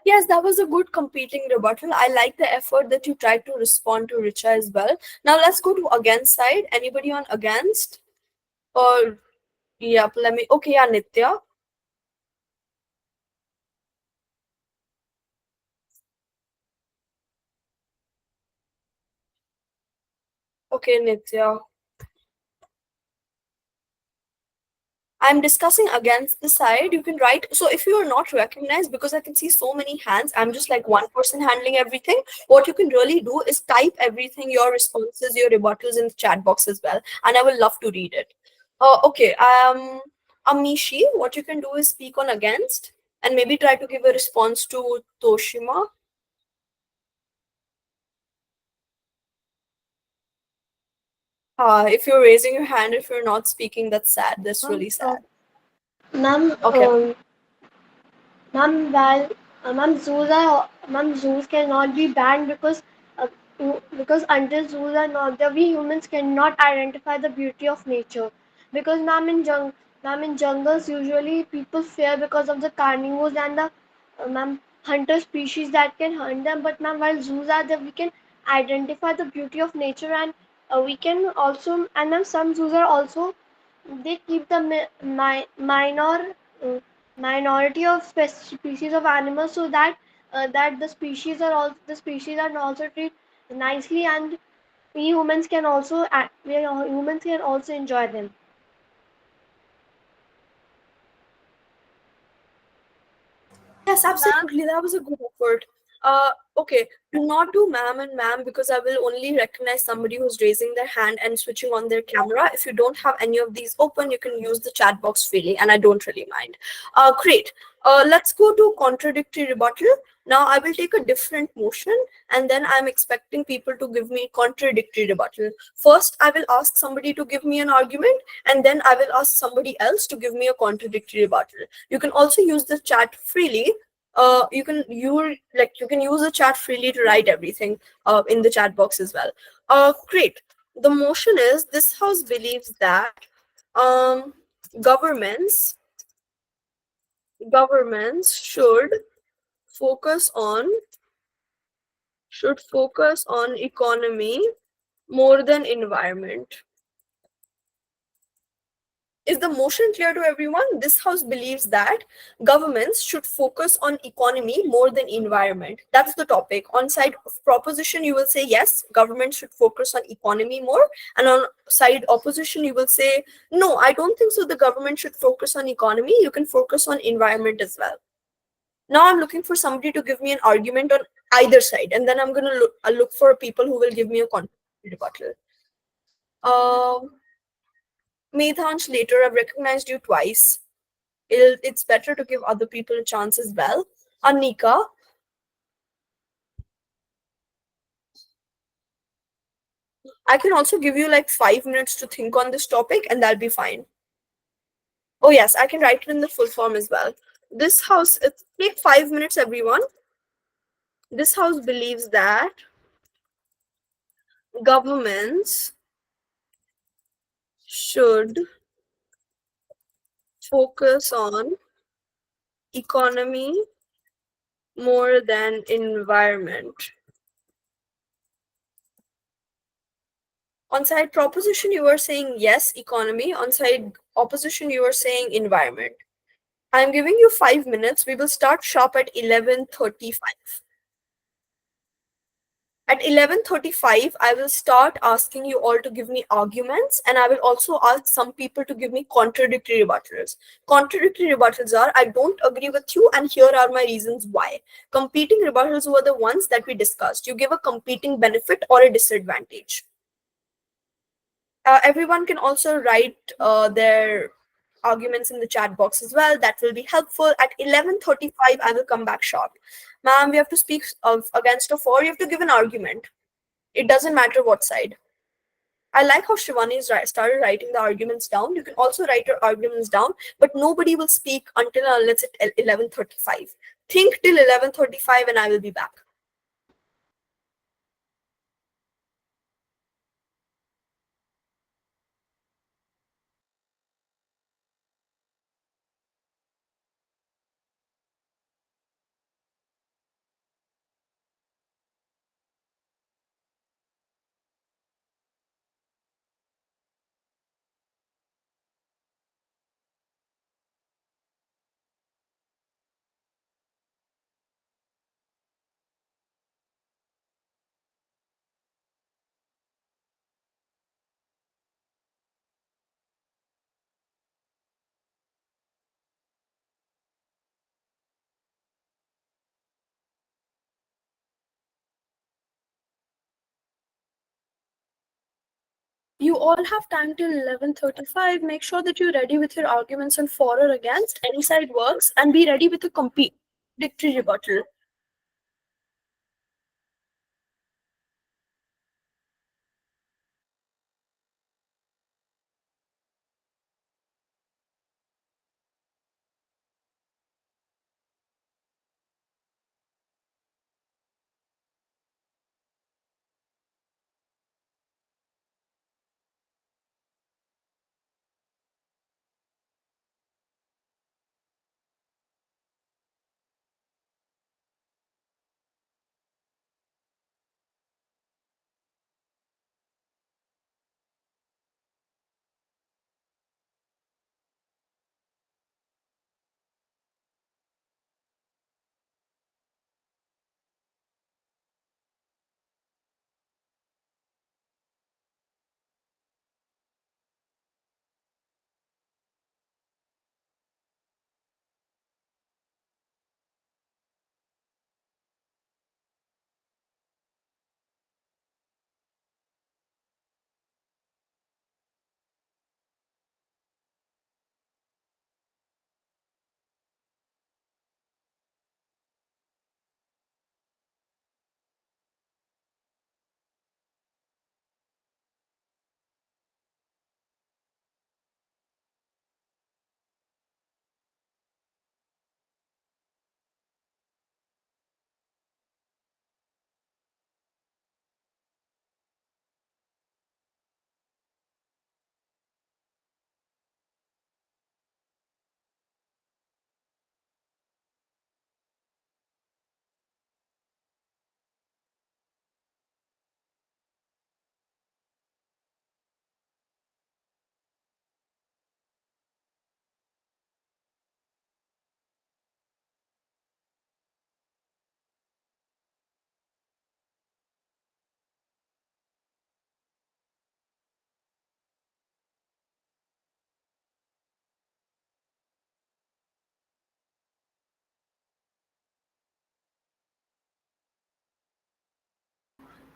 [SPEAKER 1] Yes, that was a good competing rebuttal. I like the effort that you tried to respond to Richa as well. Now let's go to against side. Anybody on against? Or yep, let me. Okay, yeah, Nitya. Okay, Nitya. I'm discussing against the side. You can write. So if you are not recognized, because I can see so many hands, I'm just like one person handling everything. What you can really do is type everything, your responses, your rebuttals in the chat box as well, and I will love to read it. Okay. Amishi, what you can do is speak on against, and maybe try to give a response to Toshima. If you're raising your hand, if you're not speaking, that's sad. That's really sad.
[SPEAKER 11] Ma'am,
[SPEAKER 1] Okay.
[SPEAKER 11] ma'am, zoos cannot be banned uh, because until zoos are not there, we humans cannot identify the beauty of nature. Because ma'am, in jungles usually people fear because of the carnivores and the hunter species that can hunt them. But ma'am, while zoos are there, we can identify the beauty of nature, and we can also, and ma'am, some zoos are also, they keep the uh, minority of species of animals, so that the species are also treated nicely, and we humans can also enjoy them.
[SPEAKER 1] Yes, absolutely. That was a good effort. Okay, do not do ma'am and ma'am because I will only recognize somebody who's raising their hand and switching on their camera. If you don't have any of these open, you can use the chat box freely, and I don't really mind. Great. Let's go to contradictory rebuttal. Now I will take a different motion, and then I'm expecting people to give me contradictory rebuttal. First, I will ask somebody to give me an argument, and then I will ask somebody else to give me a contradictory rebuttal. You can also use the chat freely. You can use the chat freely to write everything in the chat box as well. Great. The motion is this house believes that um, governments governments focus on should focus on economy more than environment. Is the motion clear to everyone? This house believes that governments should focus on economy more than environment. That's the topic. On side of proposition, you will say yes, government should focus on economy more. And on side opposition, you will say no, I don't think so. The government should focus on economy. You can focus on environment as well. Now I'm looking for somebody to give me an argument on either side, and then I'm gonna look for people who will give me a rebuttal. Um, Medhansh, later I've recognized you twice. It's better to give other people a chance as well. Anika, I can also give you like 5 minutes to think on this topic, and that'll be fine. Oh yes, I can write it in the full form as well. This house, it take 5 minutes, everyone. This house believes that governments should focus on economy more than environment. On side proposition, you are saying yes, economy. On side opposition, you are saying environment. I'm giving you 5 minutes. We will start sharp at 11:35. At 11:35, I will start asking you all to give me arguments, and I will also ask some people to give me contradictory rebuttals. Contradictory rebuttals are I don't agree with you, and here are my reasons why. Competing rebuttals were the ones that we discussed. You give a competing benefit or a disadvantage. Everyone can also write their arguments in the chat box as well. That will be helpful. At 11:35, I will come back sharp. Ma'am, we have to speak against a four. You have to give an argument. It doesn't matter what side. I like how Shivani is started writing the arguments down. You can also write your arguments down, but nobody will speak until unless at 11:35. Think till 11:35, and I will be back. You all have time till 11:35. Make sure that you're ready with your arguments on for or against. Any side works, and be ready with a contradictory rebuttal.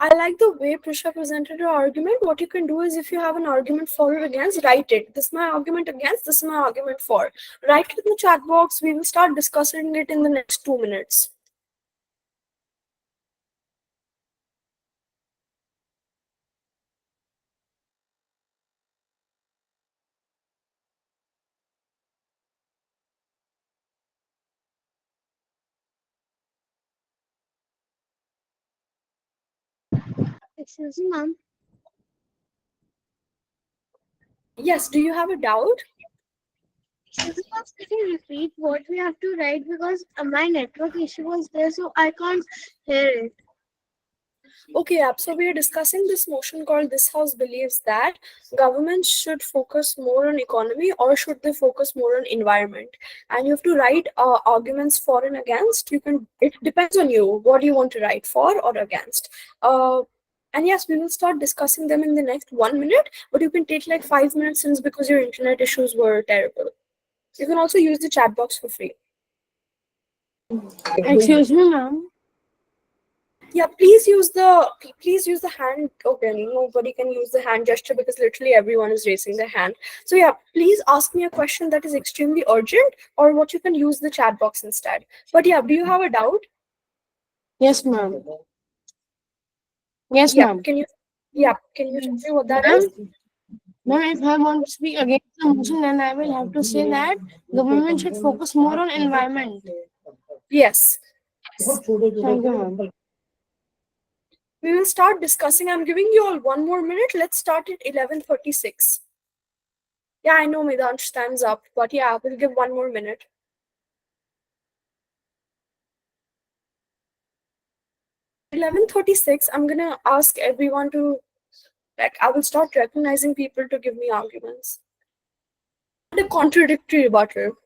[SPEAKER 1] I like the way Prisha presented her argument. What you can do is if you have an argument for or against, write it. This is my argument against, this is my argument for. Write it in the chat box. We will start discussing it in the next 2 minutes.
[SPEAKER 11] Excuse me, ma'am.
[SPEAKER 1] Yes, do you have a doubt?
[SPEAKER 11] Excuse me, ma'am. Can you repeat what we have to write because my network issue was there, so I can't hear it.
[SPEAKER 1] Okay, so we are discussing this motion called This House Believes That governments should focus more on economy or should they focus more on environment? And you have to write arguments for and against. It depends on you. What do you want to write for or against? And yes, we will start discussing them in the next 1 minute, but you can take like 5 minutes since because your internet issues were terrible. You can also use the chat box for free.
[SPEAKER 10] Excuse me, ma'am.
[SPEAKER 1] Yeah, please use the hand. Okay, nobody can use the hand gesture because literally everyone is raising their hand. So yeah, please ask me a question that is extremely urgent, or what you can use the chat box instead. But yeah, do you have a doubt?
[SPEAKER 10] Yes, ma'am. Yes,
[SPEAKER 1] Yeah,
[SPEAKER 10] ma'am.
[SPEAKER 1] can you tell me what that
[SPEAKER 10] Ma'am,
[SPEAKER 1] is?
[SPEAKER 10] ma'am, if I want to speak against the motion, then I will have to say that government should focus more on environment.
[SPEAKER 1] Yes.
[SPEAKER 10] Thank you, ma'am.
[SPEAKER 1] We will start discussing. I'm giving you all 1 more minute. Let's start at 11:36. Yeah, I know Medansh time's up, but yeah, we'll give 1 more minute. 11:36, I'm gonna ask everyone to I will start recognizing people to give me arguments. The contradictory rebuttal.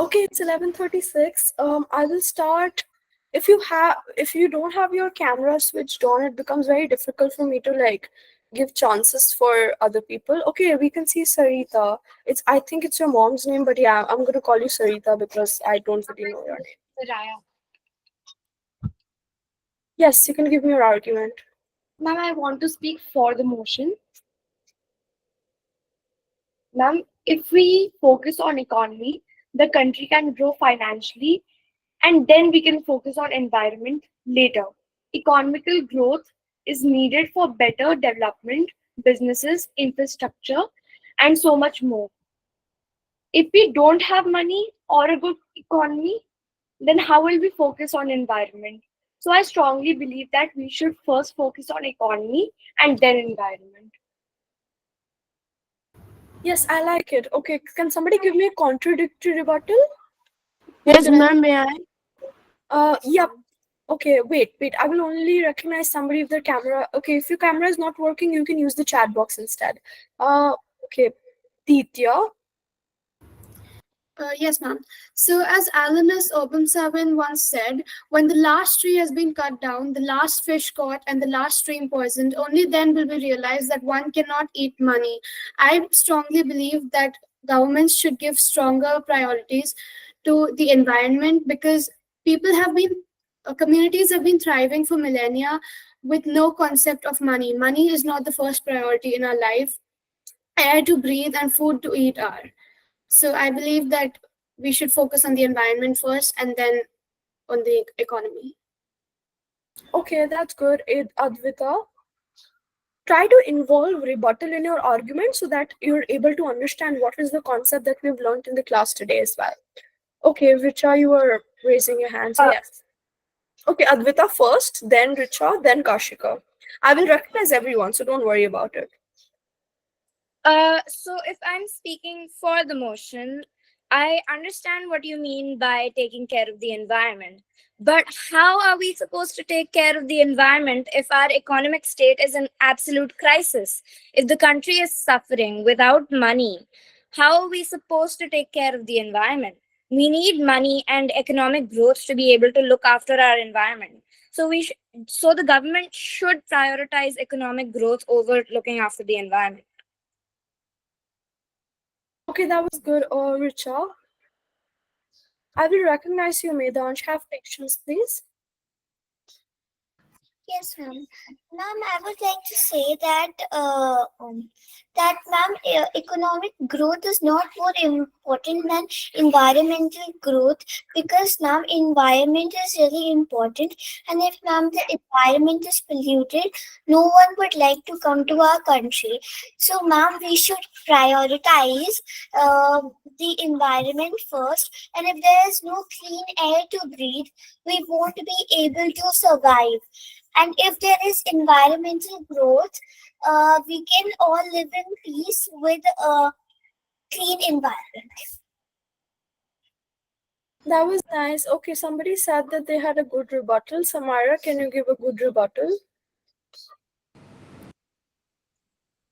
[SPEAKER 1] Okay, it's 11:36. I will start. If you don't have your camera switched on, it becomes very difficult for me to like give chances for other people. Okay, we can see Sarita. I think it's your mom's name, but yeah, I'm gonna call you Sarita because I don't really know your name.
[SPEAKER 2] Raya.
[SPEAKER 1] Yes, you can give me your argument.
[SPEAKER 9] Ma'am, I want to speak for the motion. Ma'am, if we focus on economy, the country can grow financially and then we can focus on environment later. Economical growth is needed for better development, businesses, infrastructure, and so much more. If we don't have money or a good economy, then how will we focus on environment? So I strongly believe that we should first focus on economy and then environment.
[SPEAKER 1] Yes, I like it. Okay, can somebody give me a contradictory rebuttal?
[SPEAKER 10] Yes, ma'am, may I?
[SPEAKER 1] Yep. Okay, wait. I will only recognize somebody if their camera. Okay, if your camera is not working, you can use the chat box instead. Okay, Ditya.
[SPEAKER 7] Yes, ma'am. So, as Alanus Obumsawin once said, when the last tree has been cut down, the last fish caught, and the last stream poisoned, only then will we realize that one cannot eat money. I strongly believe that governments should give stronger priorities to the environment because people have been, communities have been thriving for millennia with no concept of money. Money is not the first priority in our life. Air to breathe and food to eat are. So I believe that we should focus on the environment first and then on the economy.
[SPEAKER 1] Okay, that's good. Advita. Try to involve rebuttal in your argument so that you're able to understand what is the concept that we've learned in the class today as well. Okay, Richa, you were raising your hand, so yes. Okay, Advita first, then Richa, then Kashika. I will recognize everyone, so don't worry about it.
[SPEAKER 12] So if I'm speaking for the motion, I understand what you mean by taking care of the environment. But how are we supposed to take care of the environment if our economic state is in absolute crisis? If the country is suffering without money, how are we supposed to take care of the environment? We need money and economic growth to be able to look after our environment. So the government should prioritize economic growth over looking after the environment.
[SPEAKER 1] Okay, that was good. Richa, I will recognize you, Medansh. Have patience, please.
[SPEAKER 5] Yes, ma'am. Ma'am, I would like to say that ma'am, economic growth is not more important than environmental growth because ma'am, environment is really important. And if ma'am, the environment is polluted, no one would like to come to our country. So ma'am, we should prioritize uh, the environment first. And if there is no clean air to breathe, we won't be able to survive. And if there is environmental growth, we can all live in peace with a clean environment.
[SPEAKER 1] That was nice. Okay, somebody said that they had a good rebuttal. Samara, can you give a good rebuttal?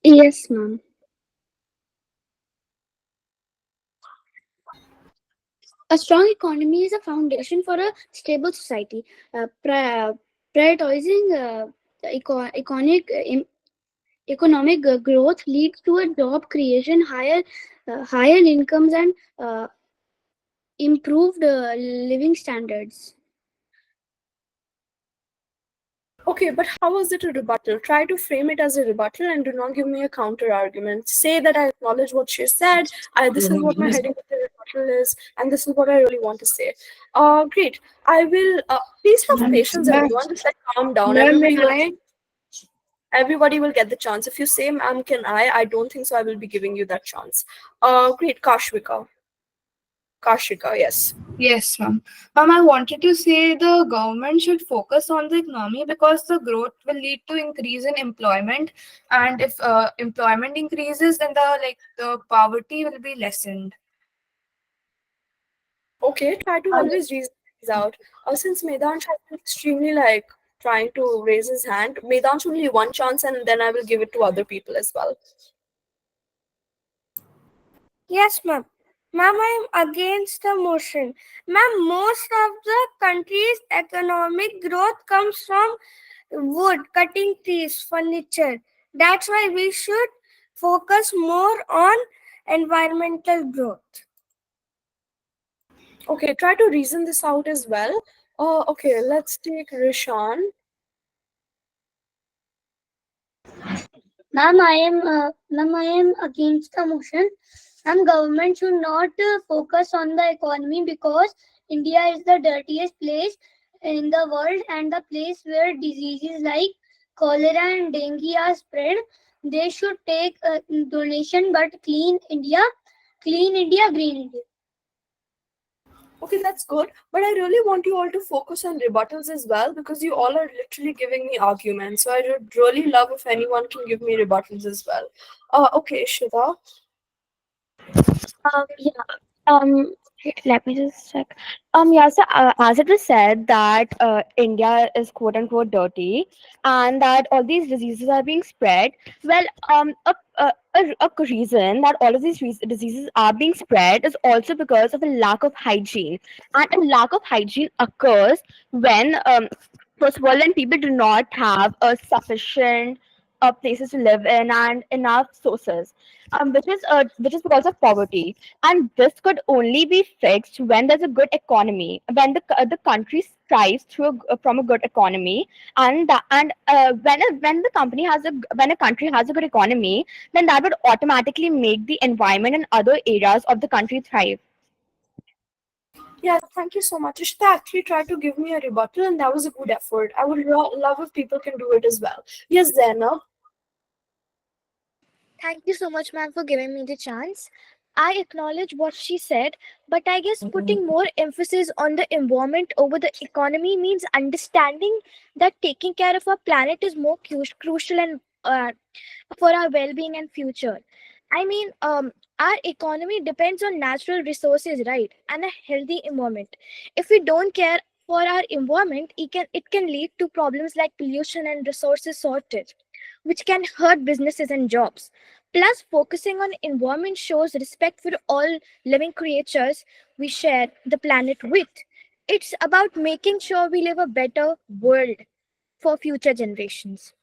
[SPEAKER 9] Yes, ma'am. A strong economy is a foundation for a stable society. Prioritizing economic growth leads to a job creation, higher incomes, and improved living standards.
[SPEAKER 1] Okay, but how was it a rebuttal? Try to frame it as a rebuttal and do not give me a counter argument. Say that I acknowledge what she said. This is what my heading of the rebuttal is, and this is what I really want to say. Great. I will. Please have patience,
[SPEAKER 10] Ma'am,
[SPEAKER 1] everyone. Just like calm down.
[SPEAKER 10] ma'am, may I?
[SPEAKER 1] Everybody will get the chance. If you say, "Ma'am, can I?" I don't think so. I will be giving you that chance. Great, Kashvika. Kashika, yes.
[SPEAKER 2] Yes, ma'am. Ma'am, I wanted to say the government should focus on the economy because the growth will lead to increase in employment, and if employment increases, then the poverty will be lessened.
[SPEAKER 1] Okay, try to always reason things out. Since Medansh has been extremely like trying to raise his hand, Medansh only one chance, and then I will give it to other people as well.
[SPEAKER 12] Yes, ma'am. Ma'am, I am against the motion. Ma'am, most of the country's economic growth comes from wood, cutting trees, furniture. That's why we should focus more on environmental growth.
[SPEAKER 1] Okay, try to reason this out as well. Okay, let's take Rishan.
[SPEAKER 11] Ma'am, I am against the motion. Ma'am, government should not focus on the economy because India is the dirtiest place in the world and the place where diseases like cholera and dengue are spread. They should take donation, but clean India, green India.
[SPEAKER 1] Okay, that's good. But I really want you all to focus on rebuttals as well because you all are literally giving me arguments. So I would really love if anyone can give me rebuttals as well. Okay, Shida.
[SPEAKER 14] Yeah. Um, Let me just check. Yeah. So, as it was said that India is quote unquote dirty, and that all these diseases are being spread. Well, a reason that all of these diseases are being spread is also because of a lack of hygiene, and a lack of hygiene occurs when first of all, when people do not have a sufficient places to live in and enough sources, which is because of poverty, and this could only be fixed when there's a good economy, when the country strives from a good economy, when the company has a when a country has a good economy, then that would automatically make the environment and other areas of the country thrive.
[SPEAKER 1] Yeah, thank you so much. Ishita actually tried to give me a rebuttal, and that was a good effort. I would love if people can do it as well. Yes, Zainab.
[SPEAKER 15] Thank you so much, ma'am, for giving me the chance. I acknowledge what she said, but I guess putting more emphasis on the environment over the economy means understanding that taking care of our planet is more crucial and for our well-being and future. I mean, our economy depends on natural resources, right, and a healthy environment. If we don't care for our environment, it can lead to problems like pollution and resources shortage, which can hurt businesses and jobs. Plus, focusing on environment shows respect for all living creatures we share the planet with. It's about making sure we live a better world for future generations.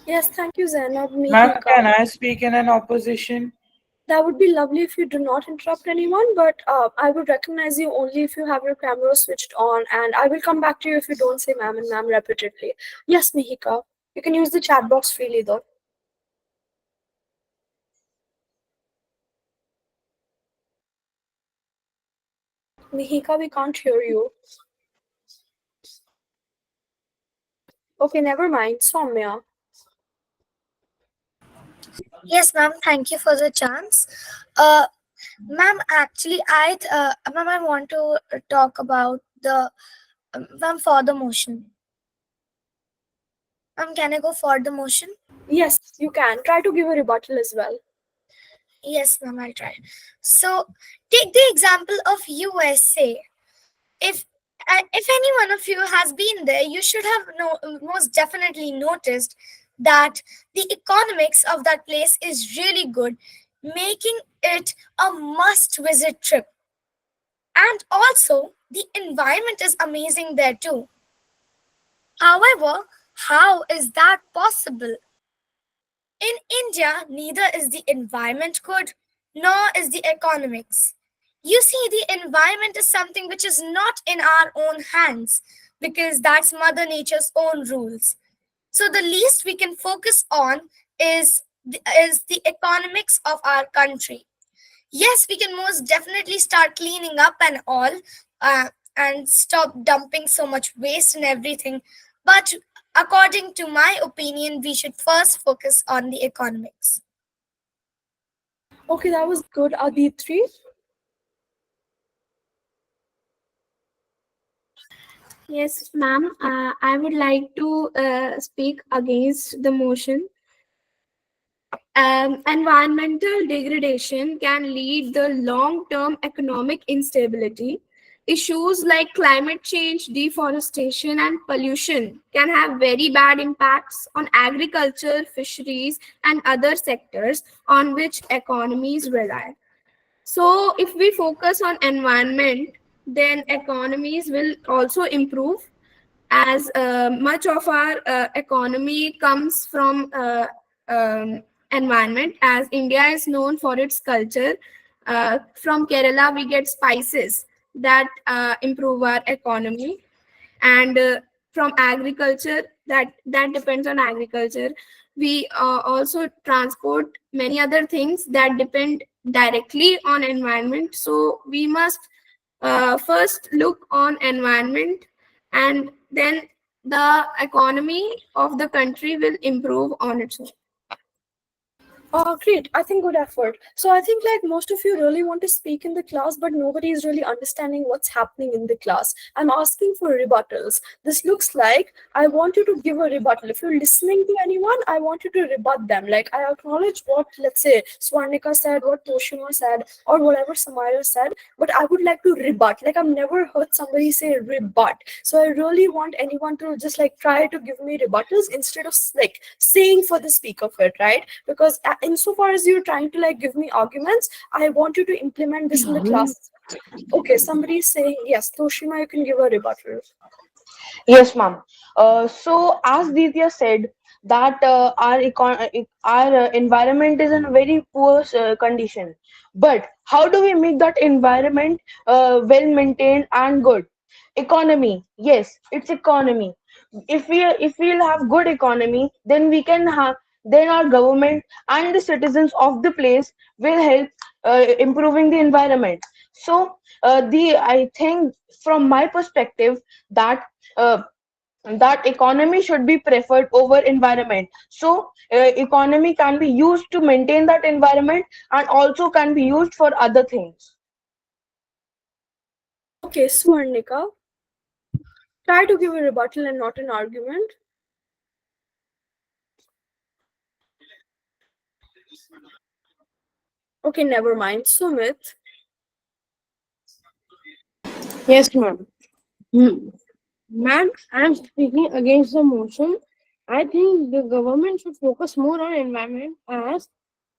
[SPEAKER 1] Yes, thank you, Zainab.
[SPEAKER 13] Ma'am,
[SPEAKER 1] Mihika.
[SPEAKER 13] can I speak in an opposition?
[SPEAKER 1] That would be lovely if you do not interrupt anyone, but I would recognize you only if you have your camera switched on, and I will come back to you if you don't say ma'am and ma'am repeatedly. Yes, Mihika. You can use the chat box freely though. Mihika, we can't hear you. Okay, never mind. Soumya.
[SPEAKER 5] Yes, ma'am. Thank you for the chance. Ma'am, actually, ma'am, I want to talk about the ma'am for the motion. Ma'am, can I go for the motion?
[SPEAKER 1] Yes, you can. Try to give a rebuttal as well.
[SPEAKER 5] Yes, ma'am, I'll try. So, take the example of USA. If if any one of you has been there, you should have most definitely noticed that the economics of that place is really good, making it a must visit trip. And also, the environment is amazing there too. However, how is that possible? In India, neither is the environment good, nor is the economics. You see, the environment is something which is not in our own hands because that's Mother Nature's own rules. So the least we can focus on is the economics of our country. Yes, we can most definitely start cleaning up and all, and stop dumping so much waste and everything. But according to my opinion, we should first focus on the economics.
[SPEAKER 1] Okay, that was good. Aditri.
[SPEAKER 7] Yes, ma'am. I would like to speak against the motion. Environmental degradation can lead the long-term economic instability. Issues like climate change, deforestation, and pollution can have very bad impacts on agriculture, fisheries, and other sectors on which economies rely.
[SPEAKER 12] So if we focus on environment, then economies will also improve, as much of our economy comes from environment, as India is known for its culture. From Kerala, we get spices that improve our economy, and from agriculture, that depends on agriculture. We also transport many other things that depend directly on environment. So we must first look on environment, and then the economy of the country will improve on its own.
[SPEAKER 1] Oh, great. I think good effort. So I think like most of you really want to speak in the class, but nobody is really understanding what's happening in the class. I'm asking for rebuttals. This looks like I want you to give a rebuttal. If you're listening to anyone, I want you to rebut them. Like I acknowledge what, let's say, Swarnika said, what Toshima said, or whatever Samaya said, but I would like to rebut. Like I've never heard somebody say rebut. So I really want anyone to just like try to give me rebuttals instead of like saying for the speak of it, right? Because insofar as you're trying to like give me arguments, I want you to implement this in the class. Okay, somebody is saying yes. Toshima, you can give a rebuttal.
[SPEAKER 16] Yes, ma'am. So, as Divya said, that our environment is in a very poor condition. But how do we make that environment well maintained and good? Economy, yes, it's economy. If we'll have good economy, then we can have, then our government and the citizens of the place will help improving the environment. So, the I think from my perspective that. That economy should be preferred over environment, so economy can be used to maintain that environment and also can be used for other things.
[SPEAKER 1] Okay, Swarnika, try to give a rebuttal and not an argument. Okay, never mind. Sumit.
[SPEAKER 10] Yes, ma'am. Hmm. Ma'am, I am speaking against the motion. I think the government should focus more on environment, as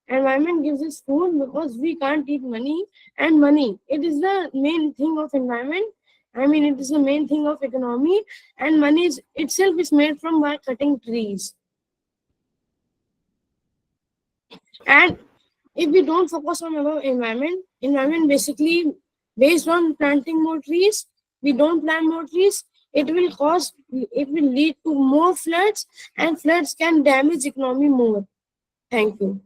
[SPEAKER 10] environment gives us food, because we can't eat money, and money, it is the main thing of environment. I mean, it is the main thing of economy, and money is, itself is made from by cutting trees. And if we don't focus on our environment basically based on planting more trees, we don't plant more trees, it will lead to more floods, and floods can damage economy more. Thank you.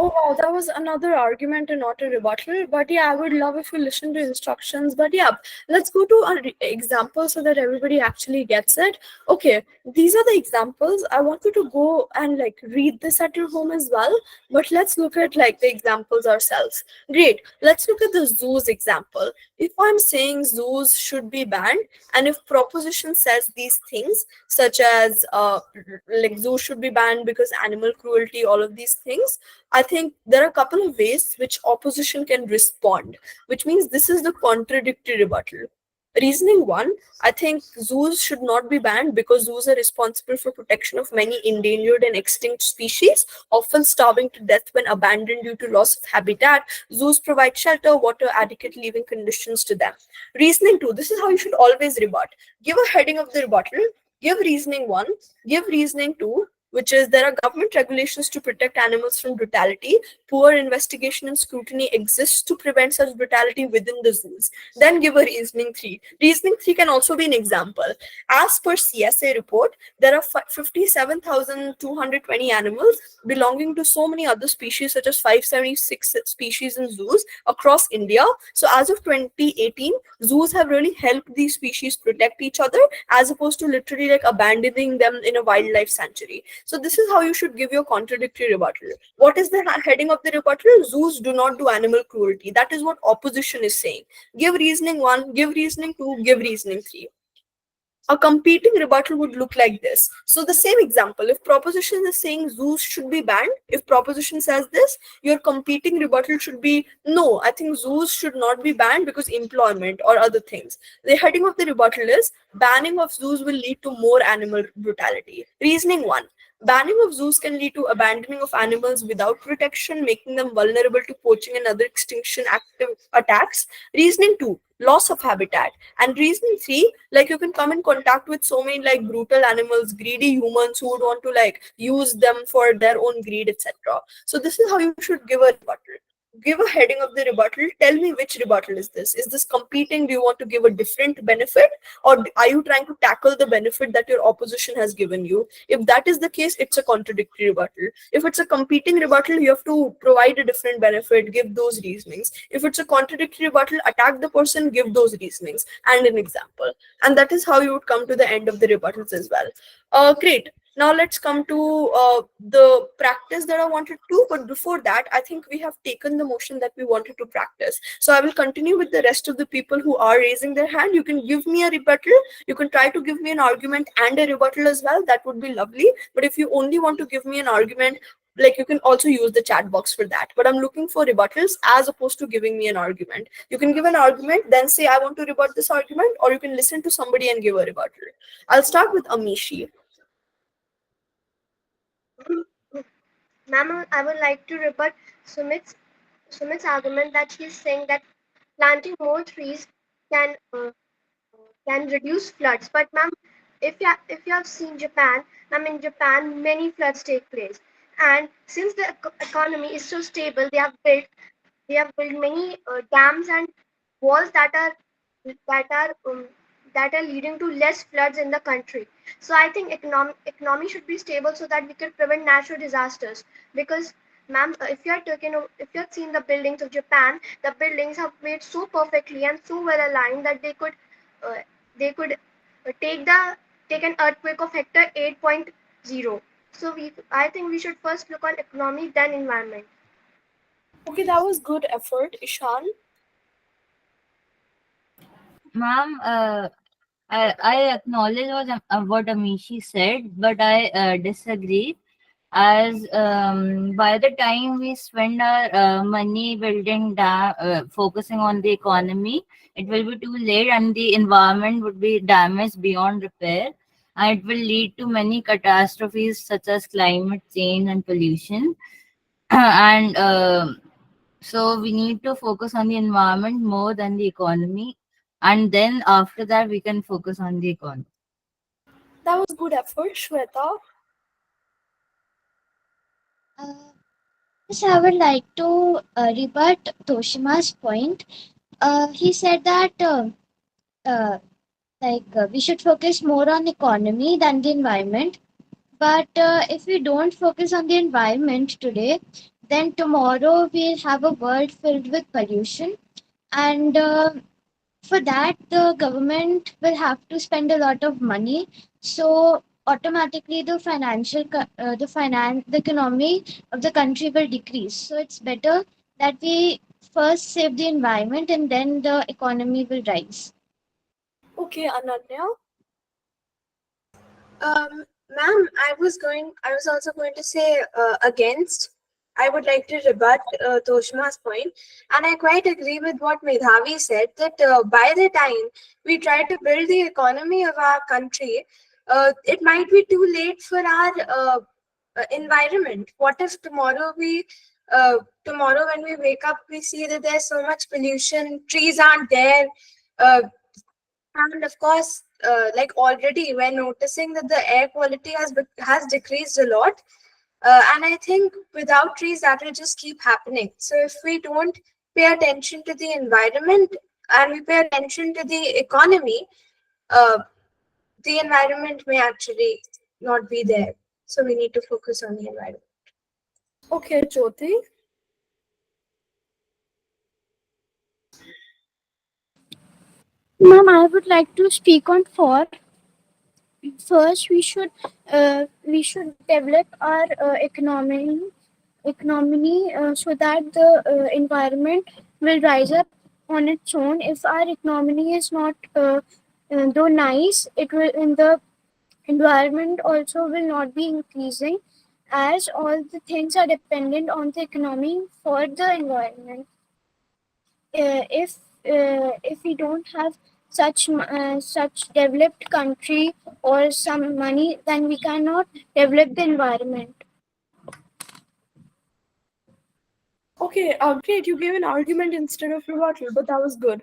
[SPEAKER 1] Oh wow, that was another argument and not a rebuttal. But yeah, I would love if you listen to instructions. But yeah, let's go to an example so that everybody actually gets it. Okay, these are the examples. I want you to go and like read this at your home as well. But let's look at like the examples ourselves. Great. Let's look at the zoos example. If I'm saying zoos should be banned, and if proposition says these things, such as like zoos should be banned because animal cruelty, all of these things, I think there are a couple of ways which opposition can respond, which means this is the contradictory rebuttal. Reasoning one, I think zoos should not be banned because zoos are responsible for protection of many endangered and extinct species, often starving to death when abandoned due to loss of habitat. Zoos provide shelter, water, adequate living conditions to them. Reasoning two, this is how you should always rebut. Give a heading of the rebuttal, give reasoning one, give reasoning two, which is there are government regulations to protect animals from brutality. Poor investigation and scrutiny exists to prevent such brutality within the zoos. Then give a reasoning three. Reasoning three can also be an example. As per CSA report, there are 57,220 animals belonging to so many other species, such as 576 species in zoos across India. So as of 2018, zoos have really helped these species protect each other, as opposed to literally like abandoning them in a wildlife sanctuary. So this is how you should give your contradictory rebuttal. What is the heading of the rebuttal? Zoos do not do animal cruelty. That is what opposition is saying. Give reasoning one, give reasoning two, give reasoning three. A competing rebuttal would look like this. So the same example, if proposition is saying zoos should be banned, if proposition says this, your competing rebuttal should be no, I think zoos should not be banned because employment or other things. The heading of the rebuttal is banning of zoos will lead to more animal brutality. Reasoning one, Banning of zoos can lead to abandoning of animals without protection, making them vulnerable to poaching and other extinction active attacks. Reasoning 2, loss of habitat. And reasoning 3, like you can come in contact with so many like brutal animals, greedy humans who would want to like use them for their own greed, etc. So this is how you should give a rebuttal. Give a heading of the rebuttal. Tell me which rebuttal is this. Is this competing? Do you want to give a different benefit, or are you trying to tackle the benefit that your opposition has given you? If that is the case, it's a contradictory rebuttal. If it's a competing rebuttal, you have to provide a different benefit, give those reasonings. If it's a contradictory rebuttal, attack the person, give those reasonings and an example. And that is how you would come to the end of the rebuttals as well. Great. Now let's come to the practice that I wanted to. But before that, I think we have taken the motion that we wanted to practice. So I will continue with the rest of the people who are raising their hand. You can give me a rebuttal. You can try to give me an argument and a rebuttal as well. That would be lovely. But if you only want to give me an argument, like you can also use the chat box for that. But I'm looking for rebuttals as opposed to giving me an argument. You can give an argument, then say I want to rebut this argument, or you can listen to somebody and give a rebuttal. I'll start with Amishi.
[SPEAKER 11] Ma'am, I would like to rebut Sumit's argument that she's saying that planting more trees can can reduce floods. But ma'am, if you have seen Japan, ma'am, in Japan many floods take place, and since the economy is so stable, they have built many dams and walls that are that are leading to less floods in the country. So I think economy should be stable so that we can prevent natural disasters. Because, ma'am, if you have seen the buildings of Japan, the buildings have made so perfectly and so well aligned that uh, they could take an earthquake of Hector 8.0. So I think we should first look on economy then environment.
[SPEAKER 1] Okay, that was good effort, Ishan.
[SPEAKER 17] Ma'am, I acknowledge what Amishi said, but I disagree. As by the time we spend our money building focusing on the economy, it will be too late, and the environment would be damaged beyond repair, and it will lead to many catastrophes such as climate change and pollution. And so we need to focus on the environment more than the economy, and then after that we can focus on the economy.
[SPEAKER 1] That was good effort, Shweta.
[SPEAKER 3] Yes, I would like to rebut Toshima's point. He said that uh, we should focus more on economy than the environment. But if we don't focus on the environment today, then tomorrow we'll have a world filled with pollution, and for that the government will have to spend a lot of money. So automatically the economy of the country will decrease. So it's better that we first save the environment and then the economy will rise.
[SPEAKER 1] Okay, Ananya.
[SPEAKER 2] Ma'am, I was also going to say against. I would like to rebut Toshma's point, and I quite agree with what Medhavi said that by the time we try to build the economy of our country, it might be too late for our environment. What if tomorrow when we wake up, we see that there's so much pollution, trees aren't there, uh, and of course, like already we're noticing that the air quality has decreased a lot. And I think without trees, that will just keep happening. So if we don't pay attention to the environment and we pay attention to the economy, uh, the environment may actually not be there. So we need to focus on the environment.
[SPEAKER 1] Okay, Jyoti.
[SPEAKER 15] Ma'am, I would like to speak on four. First, we should develop our economy so that the environment will rise up on its own. If our economy is not though nice, it will in the environment also will not be increasing, as all the things are dependent on the economy for the environment. If we don't have
[SPEAKER 12] such developed country or some money, then we cannot develop the environment.
[SPEAKER 1] Okay, great. You gave an argument instead of rebuttal, but that was good.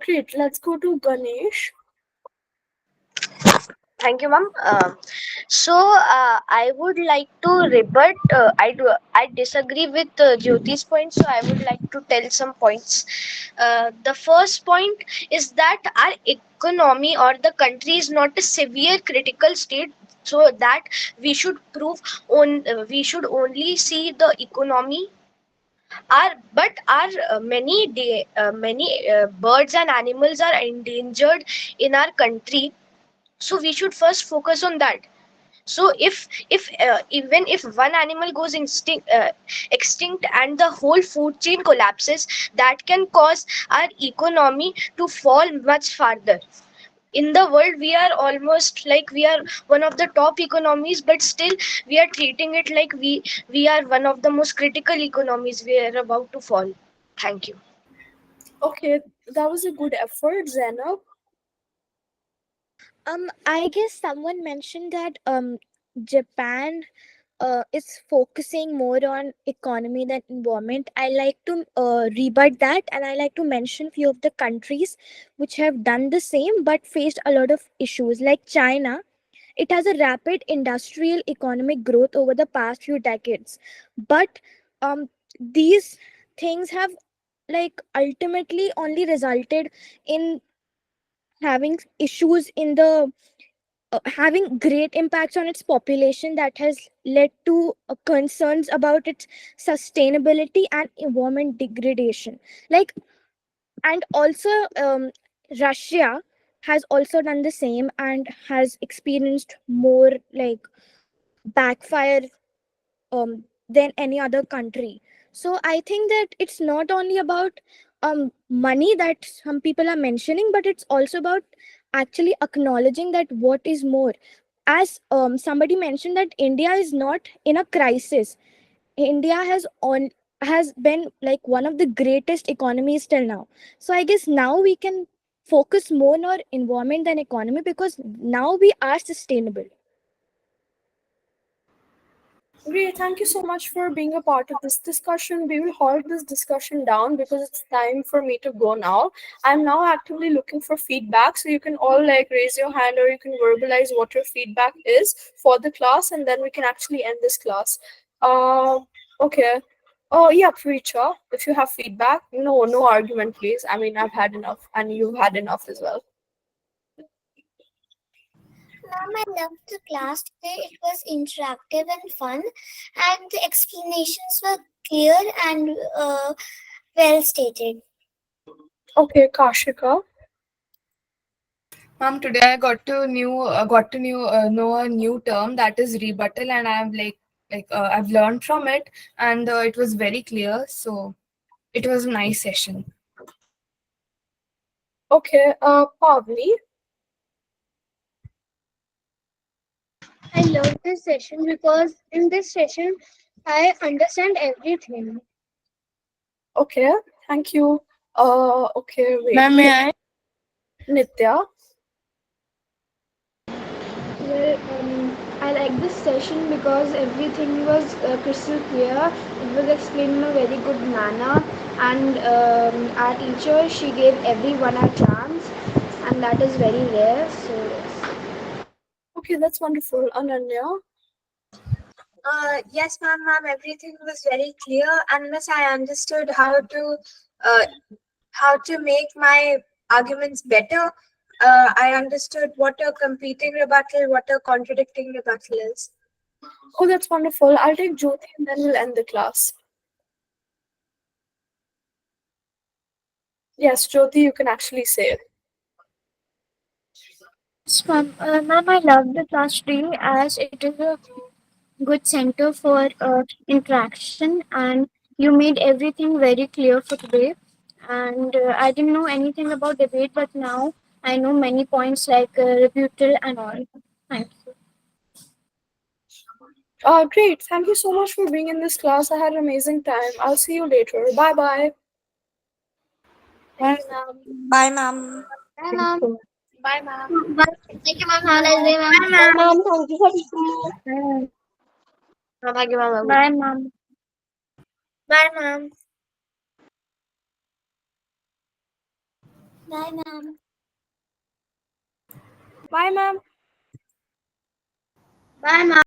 [SPEAKER 1] Great. Let's go to Ganesh.
[SPEAKER 8] Thank you, ma'am. I would like to rebut. I disagree with Jyoti's point, so I would like to tell some points. The first point is that our economy or the country is not a severe critical state, so that we should only see the economy. Many birds and animals are endangered in our country, so we should first focus on that. So if even if one animal goes extinct and the whole food chain collapses, that can cause our economy to fall much farther. In the world, we are almost like we are one of the top economies, but still we are treating it like we are one of the most critical economies. We are about to fall. Thank you.
[SPEAKER 1] Okay, that was a good effort, Zainab.
[SPEAKER 15] I guess someone mentioned that Japan is focusing more on economy than environment. I like to rebut that, and I like to mention few of the countries which have done the same but faced a lot of issues. Like China, it has a rapid industrial economic growth over the past few decades, but these things have like ultimately only resulted in having issues in the having great impacts on its population that has led to concerns about its sustainability and environment degradation. Like, and also Russia has also done the same and has experienced more like backfire than any other country. So I think that it's not only about money that some people are mentioning, but it's also about actually acknowledging that what is more. As somebody mentioned that India is not in a crisis. India has been like one of the greatest economies till now. So I guess now we can focus more on our environment than economy because now we are sustainable.
[SPEAKER 1] Great, thank you so much for being a part of this discussion. We will hold this discussion down because it's time for me to go now. I'm now actively looking for feedback, so you can all like raise your hand or you can verbalize what your feedback is for the class, and then we can actually end this class. Uh, okay. Oh yeah, Preacher, if you have feedback, no argument, please. I mean, I've had enough, and you've had enough as well.
[SPEAKER 5] Ma'am, I loved the class today. It was interactive and fun, and the explanations were clear and well stated.
[SPEAKER 1] Okay, Kashika.
[SPEAKER 2] Today I know a new term that is rebuttal, and I'm I've learned from it, and it was very clear. So it was a nice session.
[SPEAKER 1] Okay, Pavni.
[SPEAKER 12] I love this session because in this session I understand everything.
[SPEAKER 1] Okay, thank you. Okay, wait.
[SPEAKER 10] Ma'am, may I?
[SPEAKER 1] Nitya.
[SPEAKER 9] Well, I like this session because everything was crystal clear. It was explained in a very good manner, and our teacher she gave everyone a chance, and that is very rare. So yes.
[SPEAKER 1] Okay, that's wonderful. Ananya.
[SPEAKER 18] Yes, ma'am, everything was very clear. Unless I understood uh, how to make my arguments better, I understood what a competing rebuttal, what a contradicting rebuttal is.
[SPEAKER 1] Oh, that's wonderful. I'll take Jyoti and then we'll end the class. Yes, Jyoti, you can actually say it.
[SPEAKER 12] Ma'am, I love the class today as it is a good center for interaction, and you made everything very clear for today. And I didn't know anything about debate, but now I know many points like rebuttal and all. Thank you.
[SPEAKER 1] Great. Thank you so much for being in this class. I had an amazing time. I'll see you later. Bye bye.
[SPEAKER 6] Bye, ma'am.
[SPEAKER 11] Bye, ma'am.
[SPEAKER 2] Bye, ma'am.
[SPEAKER 5] Thank you, ma'am. Have a nice day, ma'am.
[SPEAKER 11] Bye,
[SPEAKER 4] Bye,
[SPEAKER 11] ma'am.
[SPEAKER 4] ma'am. Thank you for teaching me.
[SPEAKER 11] Thank you, ma'am.
[SPEAKER 12] Bye, ma'am. Bye, ma'am.
[SPEAKER 5] Bye, ma'am.
[SPEAKER 12] Bye, ma'am.
[SPEAKER 11] Bye, ma'am.